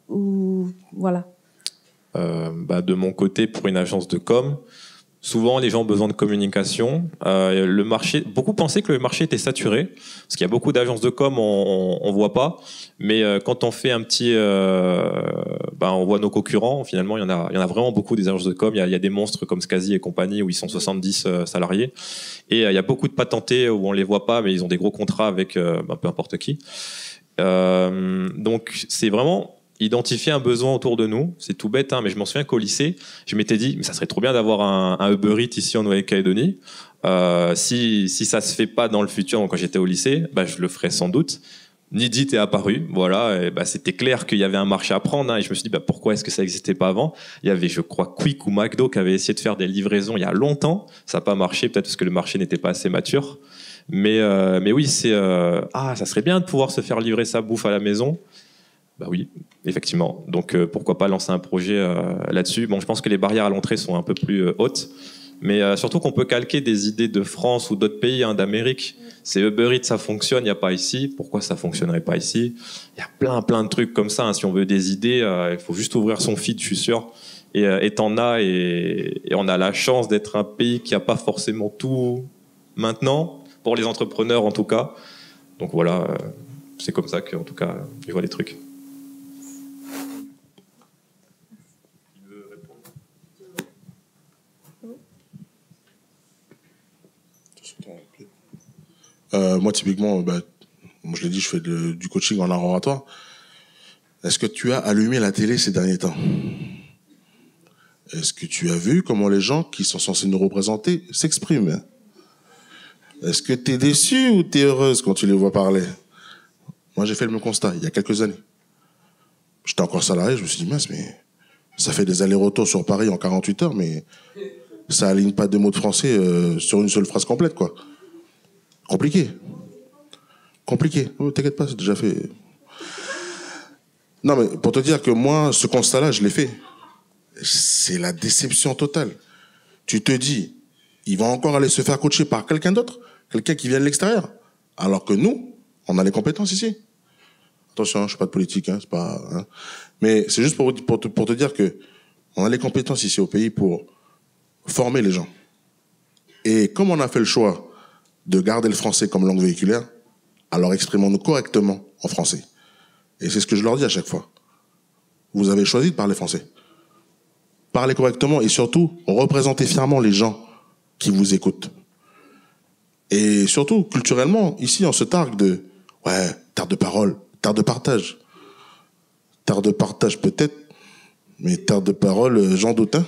Ou voilà.
De mon côté, pour une agence de com, souvent les gens ont besoin de communication. Le marché, beaucoup pensaient que le marché était saturé, parce qu'il y a beaucoup d'agences de com, on voit pas. Mais quand on fait un petit, on voit nos concurrents. Finalement, il y en a vraiment beaucoup des agences de com. Il y a des monstres comme Skazi et compagnie où ils sont 70 salariés. Et il y a beaucoup de patentés où on les voit pas, mais ils ont des gros contrats avec peu importe qui. Donc c'est vraiment identifier un besoin autour de nous. C'est tout bête, hein, mais je m'en souviens qu'au lycée, je m'étais dit, mais ça serait trop bien d'avoir un Uber Eats ici en Nouvelle-Calédonie. Si ça se fait pas dans le futur, donc quand j'étais au lycée, je le ferais sans doute. Nidit est apparu, voilà, et c'était clair qu'il y avait un marché à prendre, hein, et je me suis dit pourquoi est-ce que ça n'existait pas avant. Il y avait, je crois, Quick ou McDo qui avaient essayé de faire des livraisons il y a longtemps, ça n'a pas marché, peut-être parce que le marché n'était pas assez mature. Mais oui, ça serait bien de pouvoir se faire livrer sa bouffe à la maison. Bah oui, effectivement. Donc pourquoi pas lancer un projet là-dessus. Bon, je pense que les barrières à l'entrée sont un peu plus hautes, mais surtout qu'on peut calquer des idées de France ou d'autres pays, hein, d'Amérique. C'est Uber Eats, ça fonctionne, il n'y a pas ici. Pourquoi ça fonctionnerait pas ici? Il y a plein de trucs comme ça, hein. Si on veut des idées, il faut juste ouvrir son feed, je suis sûr. Et t'en as, et on a la chance d'être un pays qui n'a pas forcément tout maintenant, pour les entrepreneurs en tout cas. Donc voilà, c'est comme ça qu'en tout cas, je vois les trucs.
Moi, typiquement, je l'ai dit, je fais du coaching en art oratoire. Est-ce que tu as allumé la télé ces derniers temps? Est-ce que tu as vu comment les gens qui sont censés nous représenter s'expriment? Est-ce que tu es déçue ou tu es heureuse quand tu les vois parler? Moi, j'ai fait le même constat il y a quelques années. J'étais encore salarié, je me suis dit, mince, mais ça fait des allers-retours sur Paris en 48 heures, mais ça aligne pas 2 mots de français sur une seule phrase complète, quoi. Compliqué. Oh, t'inquiète pas, c'est déjà fait. Non, mais pour te dire que moi, ce constat-là, je l'ai fait. C'est la déception totale. Tu te dis, il va encore aller se faire coacher par quelqu'un d'autre, quelqu'un qui vient de l'extérieur, alors que nous, on a les compétences ici. Attention, je suis pas de politique, hein, c'est pas. Hein. Mais c'est juste pour te dire que on a les compétences ici au pays pour former les gens. Et comme on a fait le choix de garder le français comme langue véhiculaire, alors exprimons-nous correctement en français. Et c'est ce que je leur dis à chaque fois. Vous avez choisi de parler français. Parlez correctement et surtout, représentez fièrement les gens qui vous écoutent. Et surtout, culturellement, ici, on se targue de terre de parole, terre de partage. Terre de partage peut-être, mais terre de parole, j'en doute. Hein.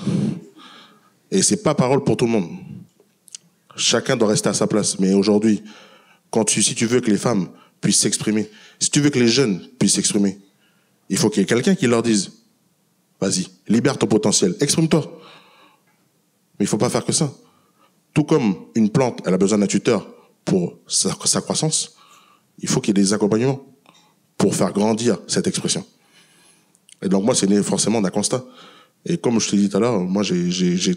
Et c'est pas parole pour tout le monde. Chacun doit rester à sa place. Mais aujourd'hui, si tu veux que les femmes puissent s'exprimer, si tu veux que les jeunes puissent s'exprimer, il faut qu'il y ait quelqu'un qui leur dise vas-y, libère ton potentiel, exprime-toi. Mais il faut pas faire que ça. Tout comme une plante, elle a besoin d'un tuteur pour sa croissance, il faut qu'il y ait des accompagnements pour faire grandir cette expression. Et donc moi, c'est né forcément d'un constat. Et comme je te l'ai dit tout à l'heure, moi, j'ai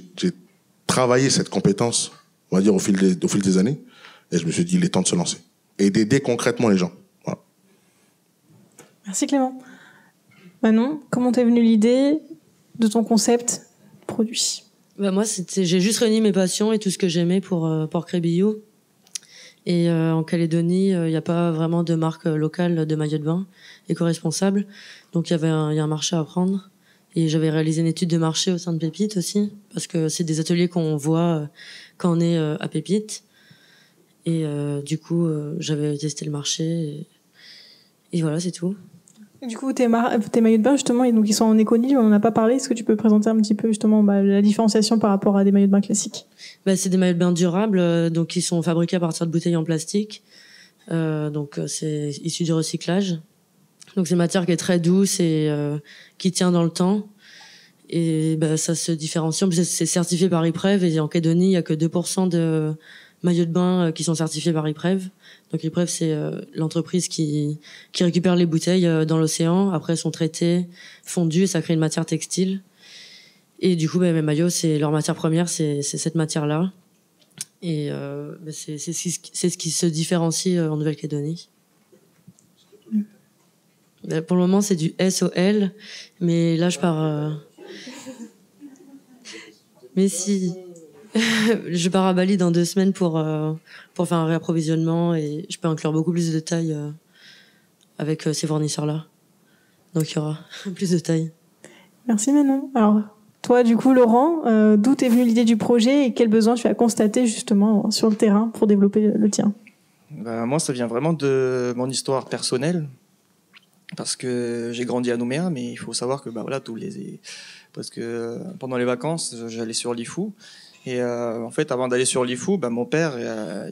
travaillé cette compétence, on va dire, au fil des années, et je me suis dit, il est temps de se lancer. Et d'aider concrètement les gens. Voilà.
Merci Clément. Manon, comment t'es venue l'idée de ton concept produit?
Moi, j'ai juste réuni mes passions et tout ce que j'aimais pour créer Biyou. Et en Calédonie, il n'y a pas vraiment de marque locale de maillot de bain éco-responsable. Donc il y a un marché à prendre. Et j'avais réalisé une étude de marché au sein de Pépite aussi, parce que c'est des ateliers qu'on voit quand on est à Pépite. Et du coup, j'avais testé le marché. Et voilà, c'est tout.
Du coup, tes maillots de bain, justement, donc ils sont en éco-nil, on n'en a pas parlé. Est-ce que tu peux présenter un petit peu, justement, la différenciation par rapport à des maillots de bain classiques?
C'est des maillots de bain durables, donc ils sont fabriqués à partir de bouteilles en plastique. Donc c'est issu du recyclage. Donc c'est une matière qui est très douce et qui tient dans le temps. Et ça se différencie. En plus, c'est certifié par IPREV, et en Calédonie, il y a que 2% de maillots de bain qui sont certifiés par IPREV. Donc IPREV, c'est l'entreprise qui récupère les bouteilles dans l'océan. Après, elles sont traitées, fondues, et ça crée une matière textile. Et du coup, mes maillots, leur matière première, c'est cette matière-là. Et c'est ce qui se différencie en Nouvelle-Calédonie. Pour le moment, c'est du SOL, mais là, je pars... Mais si... je pars à Bali dans 2 semaines pour faire un réapprovisionnement, et je peux inclure beaucoup plus de taille avec ces fournisseurs-là. Donc, il y aura plus de taille.
Merci Manon. Alors, toi, du coup, Laurent, d'où t'es venue l'idée du projet et quels besoins tu as constaté justement sur le terrain pour développer le tien?
Moi, ça vient vraiment de mon histoire personnelle. Parce que j'ai grandi à Nouméa, mais il faut savoir que parce que pendant les vacances, j'allais sur Lifou, et en fait, avant d'aller sur Lifou, mon père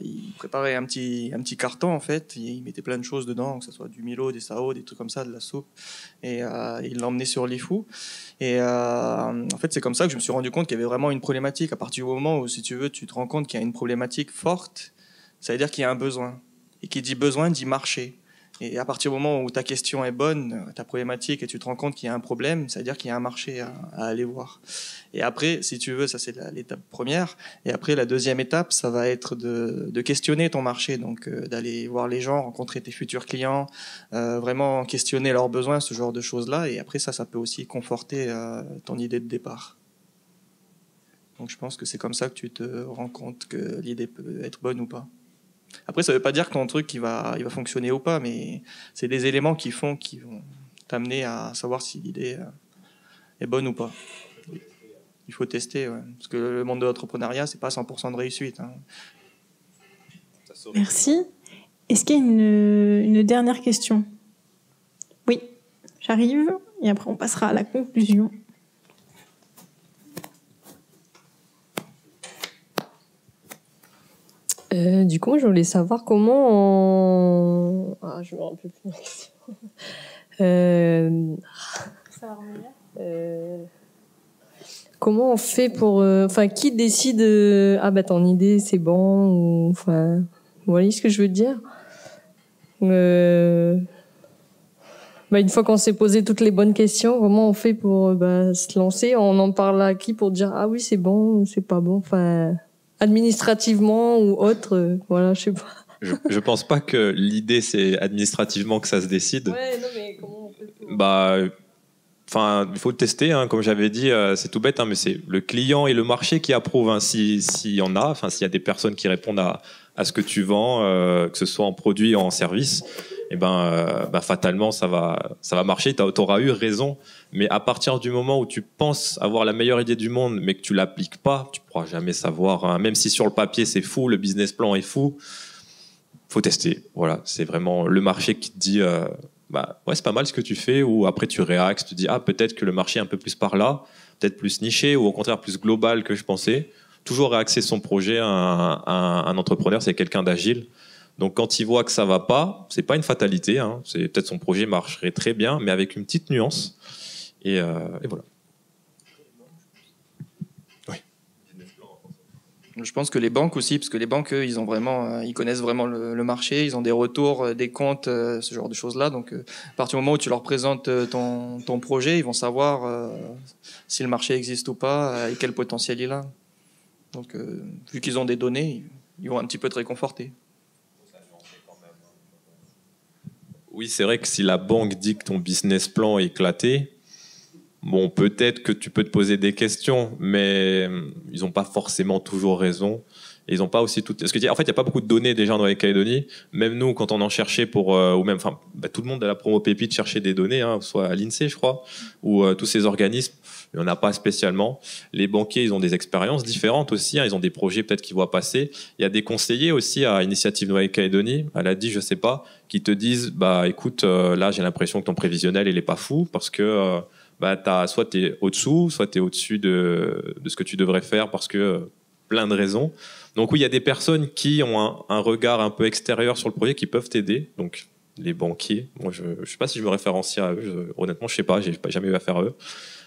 il préparait un petit carton, en fait, il mettait plein de choses dedans, que ce soit du Milo, des sao, des trucs comme ça, de la soupe, et il l'emmenait sur Lifou. Et en fait, c'est comme ça que je me suis rendu compte qu'il y avait vraiment une problématique. À partir du moment où, si tu veux, tu te rends compte qu'il y a une problématique forte, ça veut dire qu'il y a un besoin, et qui dit besoin dit marché. Et à partir du moment où ta question est bonne, ta problématique, et tu te rends compte qu'il y a un problème, ça veut dire qu'il y a un marché à aller voir. Et après, si tu veux, ça c'est l'étape première. Et après, la deuxième étape, ça va être de questionner ton marché, donc d'aller voir les gens, rencontrer tes futurs clients, vraiment questionner leurs besoins, ce genre de choses-là. Et après, ça peut aussi conforter ton idée de départ. Donc je pense que c'est comme ça que tu te rends compte que l'idée peut être bonne ou pas. Après, ça ne veut pas dire que ton truc il va fonctionner ou pas, mais c'est des éléments qui vont t'amener à savoir si l'idée est bonne ou pas. Il faut tester, ouais. Parce que le monde de l'entrepreneuriat, c'est pas 100% de réussite. Hein.
Merci. Est-ce qu'il y a une dernière question? Oui, j'arrive, et après on passera à la conclusion.
Du coup, je voulais savoir comment on... je me rappelle plus la question.
Ça va revenir.
Comment on fait pour... qui décide... ton idée, c'est bon, ou... vous voyez ce que je veux dire? Une fois qu'on s'est posé toutes les bonnes questions, comment on fait pour se lancer? On en parle à qui pour dire « Ah oui, c'est bon, ou c'est pas bon ?» administrativement ou autre, je sais pas.
Je pense pas que l'idée c'est administrativement que ça se décide.
Ouais, non, mais comment on fait pour...
il faut tester, hein, comme j'avais dit, c'est tout bête, hein, mais c'est le client et le marché qui approuvent, hein, s'il y en a, s'il y a des personnes qui répondent à ce que tu vends, que ce soit en produit ou en service, et fatalement ça va marcher. T'auras eu raison, mais à partir du moment où tu penses avoir la meilleure idée du monde, mais que tu l'appliques pas, tu pourras jamais savoir. Hein. Même si sur le papier c'est fou, le business plan est fou, faut tester. Voilà, c'est vraiment le marché qui te dit. Ouais, c'est pas mal ce que tu fais, ou après tu réaxes, tu dis peut-être que le marché est un peu plus par là, peut-être plus niché, ou au contraire plus global que je pensais. Toujours réaxer son projet. Un entrepreneur, c'est quelqu'un d'agile. Donc quand il voit que ça va pas, c'est pas une fatalité. Hein. C'est peut-être son projet marcherait très bien, mais avec une petite nuance. Et voilà. Oui.
Je pense que les banques aussi, parce que les banques, eux, ils connaissent vraiment le marché, ils ont des retours, des comptes, ce genre de choses-là. Donc, à partir du moment où tu leur présentes ton projet, ils vont savoir si le marché existe ou pas et quel potentiel il a. Donc, vu qu'ils ont des données, ils vont un petit peu te réconforter.
Oui, c'est vrai que si la banque dit que ton business plan est éclaté, bon, peut-être que tu peux te poser des questions, mais ils n'ont pas forcément toujours raison. Et ils n'ont pas aussi tout. Parce que, en fait, il n'y a pas beaucoup de données déjà en Nouvelle-Calédonie. Même nous, quand on en cherchait tout le monde à la promo Pépite cherchait des données, hein, soit à l'INSEE, je crois, ou tous ces organismes. Il n'y en a pas spécialement. Les banquiers, ils ont des expériences différentes aussi. Hein, ils ont des projets peut-être qu'ils voient passer. Il y a des conseillers aussi à Initiative Nouvelle-Calédonie, à l'ADI, je sais pas, qui te disent, écoute, là, j'ai l'impression que ton prévisionnel, il est pas fou parce que soit tu es au-dessous, soit tu es au-dessus de ce que tu devrais faire parce que plein de raisons. Donc oui, il y a des personnes qui ont un regard un peu extérieur sur le projet qui peuvent t'aider. Donc les banquiers, moi je sais pas si je me référencie à eux. Honnêtement, je sais pas, j'ai jamais eu affaire à eux.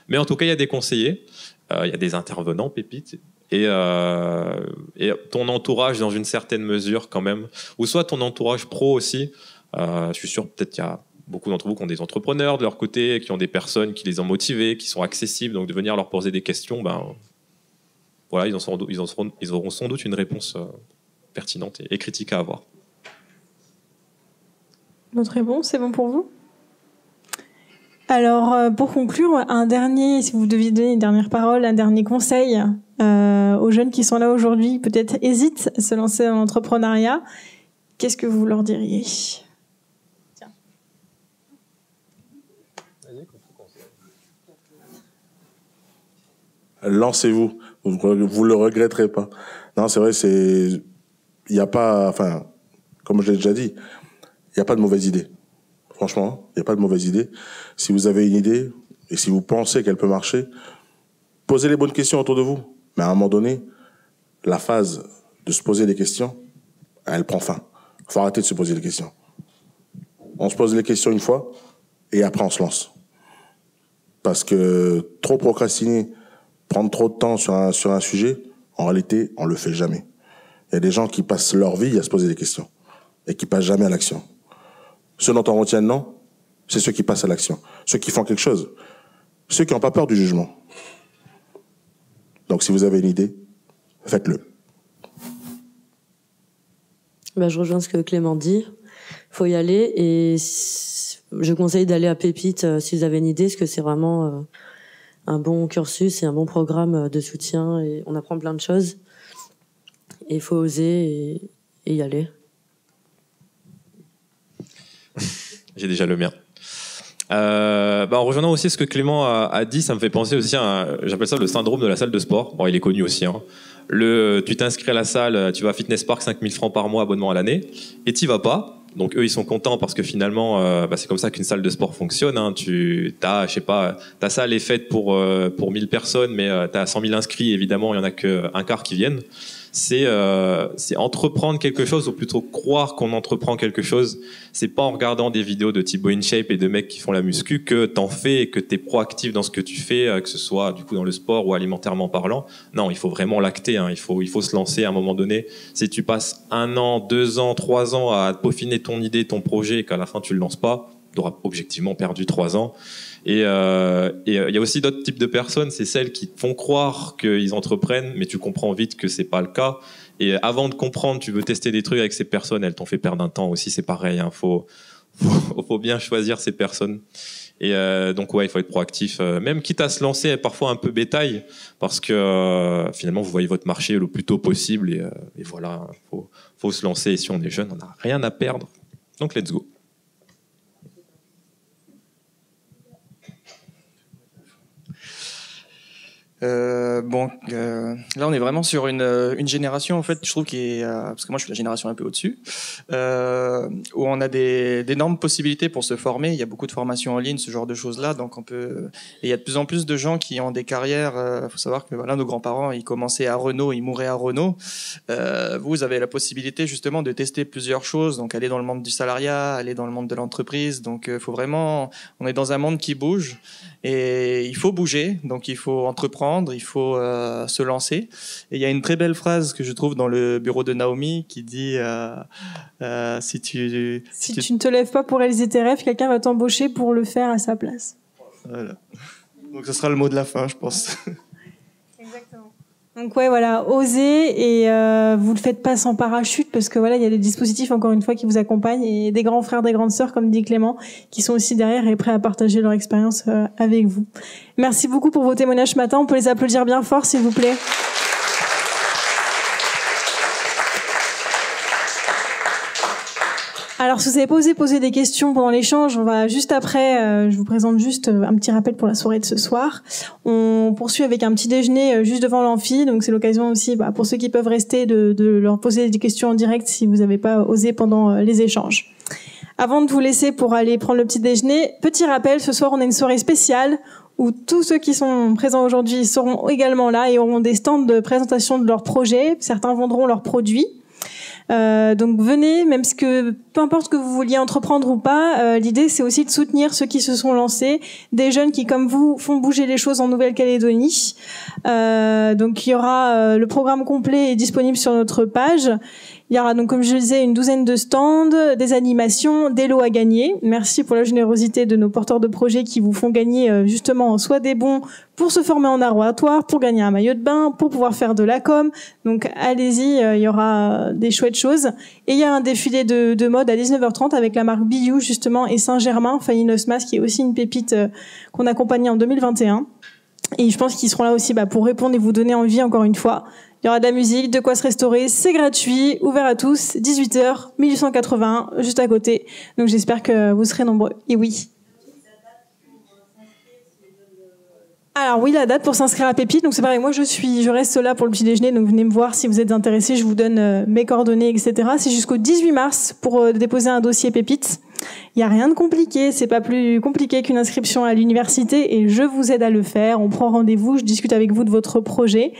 Mais en tout cas, il y a des conseillers, il y a des intervenants pépites, et ton entourage dans une certaine mesure quand même, ou soit ton entourage pro aussi. Je suis sûr, peut-être qu'il y a beaucoup d'entre vous qui ont des entrepreneurs de leur côté, qui ont des personnes qui les ont motivés, qui sont accessibles, donc de venir leur poser des questions, voilà, ils auront sans doute une réponse pertinente et critique à avoir.
Notre réponse, c'est bon pour vous ? Alors, pour conclure, si vous deviez donner une dernière parole, un dernier conseil aux jeunes qui sont là aujourd'hui, peut-être hésitent à se lancer dans l'entrepreneuriat, qu'est-ce que vous leur diriez ? Tiens.
Lancez-vous, vous le regretterez pas. Non, c'est vrai, il n'y a pas, comme je l'ai déjà dit, il n'y a pas de mauvaise idée. Franchement, il n'y a pas de mauvaise idée. Si vous avez une idée et si vous pensez qu'elle peut marcher, posez les bonnes questions autour de vous. Mais à un moment donné, la phase de se poser des questions, elle prend fin. Il faut arrêter de se poser des questions. On se pose les questions une fois et après on se lance. Parce que trop procrastiner, prendre trop de temps sur un sujet, en réalité, on le fait jamais. Il y a des gens qui passent leur vie à se poser des questions et qui passent jamais à l'action. Ceux dont on retient le nom, c'est ceux qui passent à l'action. Ceux qui font quelque chose. Ceux qui n'ont pas peur du jugement. Donc, si vous avez une idée, faites-le.
Je rejoins ce que Clément dit. Il faut y aller et je conseille d'aller à Pépite si vous avez une idée, parce que c'est vraiment un bon cursus et un bon programme de soutien et on apprend plein de choses. Et il faut oser et y aller.
J'ai déjà le mien. En rejoignant aussi ce que Clément a dit, ça me fait penser aussi j'appelle ça le syndrome de la salle de sport. Bon, il est connu aussi. Hein. Tu t'inscris à la salle, tu vas à Fitness Park, 5 000 francs par mois, abonnement à l'année, et tu vas pas. Donc eux, ils sont contents parce que finalement, c'est comme ça qu'une salle de sport fonctionne. Hein. Ta salle est faite pour 1000 personnes, mais tu as 100 000 inscrits, évidemment, il y en a qu'un quart qui viennent. C'est entreprendre quelque chose, ou plutôt croire qu'on entreprend quelque chose. C'est pas en regardant des vidéos de Thibaut InShape et de mecs qui font la muscu que t'en fais et que t'es proactif dans ce que tu fais, que ce soit du coup dans le sport ou alimentairement parlant. Non, il faut vraiment l'acter. Hein. Il faut se lancer à un moment donné. Si tu passes 1 an, 2 ans, 3 ans à peaufiner ton idée, ton projet, et qu'à la fin tu le lances pas, tu auras objectivement perdu 3 ans. Et il y a aussi d'autres types de personnes, c'est celles qui te font croire qu'ils entreprennent, mais tu comprends vite que c'est pas le cas. Et avant de comprendre, tu veux tester des trucs avec ces personnes, elles t'ont fait perdre un temps aussi, c'est pareil. Hein, faut bien choisir ces personnes. Et donc ouais, il faut être proactif, même quitte à se lancer parfois un peu bétail, parce que finalement vous voyez votre marché le plus tôt possible et voilà, faut se lancer. Et si on est jeune, on n'a rien à perdre. Donc let's go.
Là on est vraiment sur une génération en fait, je trouve qui est parce que moi je suis la génération un peu au-dessus, où on a d'énormes possibilités pour se former. Il y a beaucoup de formations en ligne, ce genre de choses là, donc et il y a de plus en plus de gens qui ont des carrières. Faut savoir que voilà, nos grands-parents ils commençaient à Renault, ils mouraient à Renault. Vous avez la possibilité justement de tester plusieurs choses, donc aller dans le monde du salariat, aller dans le monde de l'entreprise. Donc faut vraiment, on est dans un monde qui bouge et il faut bouger, donc il faut entreprendre, il faut se lancer. Et il y a une très belle phrase que je trouve dans le bureau de Naomi qui dit si tu
ne te lèves pas pour réaliser tes rêves, quelqu'un va t'embaucher pour le faire à sa place.
Voilà. Donc ce sera le mot de la fin, je pense.
Exactement. Donc ouais, voilà, osez, et vous le faites pas sans parachute, parce que voilà, il y a des dispositifs encore une fois qui vous accompagnent, et des grands frères, des grandes sœurs, comme dit Clément, qui sont aussi derrière et prêts à partager leur expérience avec vous. Merci beaucoup pour vos témoignages ce matin. On peut les applaudir bien fort, s'il vous plaît. Alors, si vous avez pas osé poser des questions pendant l'échange, on va juste après, je vous présente juste un petit rappel pour la soirée de ce soir. On poursuit avec un petit déjeuner juste devant l'amphi, donc c'est l'occasion aussi pour ceux qui peuvent rester de leur poser des questions en direct si vous n'avez pas osé pendant les échanges. Avant de vous laisser pour aller prendre le petit déjeuner, petit rappel, ce soir on a une soirée spéciale où tous ceux qui sont présents aujourd'hui seront également là et auront des stands de présentation de leurs projets. Certains vendront leurs produits. Donc venez, même si peu importe ce que vous vouliez entreprendre ou pas, l'idée c'est aussi de soutenir ceux qui se sont lancés, des jeunes qui comme vous font bouger les choses en Nouvelle-Calédonie. Donc il y aura le programme complet est disponible sur notre page. Il y aura donc, comme je le disais, une douzaine de stands, des animations, des lots à gagner. Merci pour la générosité de nos porteurs de projets qui vous font gagner justement soit des bons pour se former en arroatoire, pour gagner un maillot de bain, pour pouvoir faire de la com. Donc allez-y, il y aura des chouettes choses. Et il y a un défilé de mode à 19h30 avec la marque Biou justement et Saint-Germain, Fanny Nosmas, qui est aussi une pépite qu'on accompagnait en 2021. Et je pense qu'ils seront là aussi pour répondre et vous donner envie encore une fois. Il y aura de la musique, de quoi se restaurer, c'est gratuit, ouvert à tous, 18h, 1881, juste à côté. Donc j'espère que vous serez nombreux. Et oui. Alors oui, la date pour s'inscrire à Pépite, donc c'est pareil, moi je reste là pour le petit déjeuner, donc venez me voir si vous êtes intéressés, je vous donne mes coordonnées, etc. C'est jusqu'au 18 mars pour déposer un dossier Pépite. Il n'y a rien de compliqué, c'est pas plus compliqué qu'une inscription à l'université et je vous aide à le faire. On prend rendez-vous, je discute avec vous de votre projet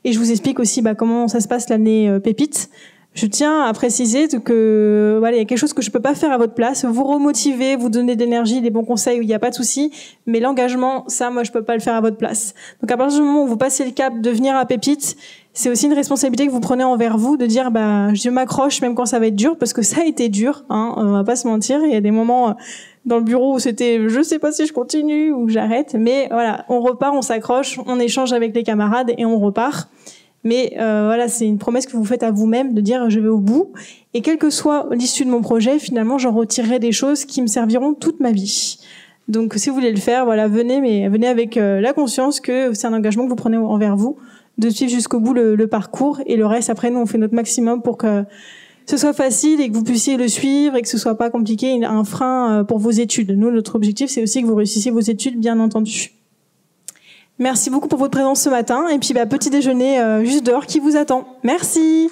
et je vous explique aussi comment ça se passe l'année Pépite. Je tiens à préciser que voilà, il y a quelque chose que je peux pas faire à votre place, vous remotiver, vous donner de l'énergie, des bons conseils, il n'y a pas de souci, mais l'engagement, ça, moi, je peux pas le faire à votre place. Donc à partir du moment où vous passez le cap de venir à Pépite, c'est aussi une responsabilité que vous prenez envers vous de dire je m'accroche même quand ça va être dur, parce que ça a été dur, on va pas se mentir, il y a des moments dans le bureau où c'était je sais pas si je continue ou j'arrête, mais voilà, on repart, on s'accroche, on échange avec les camarades et on repart. Mais voilà, c'est une promesse que vous faites à vous-même de dire je vais au bout. Et quelle que soit l'issue de mon projet, finalement, j'en retirerai des choses qui me serviront toute ma vie. Donc, si vous voulez le faire, voilà, venez, mais venez avec la conscience que c'est un engagement que vous prenez envers vous, de suivre jusqu'au bout le parcours. Et le reste, après, nous, on fait notre maximum pour que ce soit facile et que vous puissiez le suivre et que ce soit pas compliqué, un frein pour vos études. Nous, notre objectif, c'est aussi que vous réussissiez vos études, bien entendu. Merci beaucoup pour votre présence ce matin. Et puis, petit déjeuner juste dehors qui vous attend. Merci.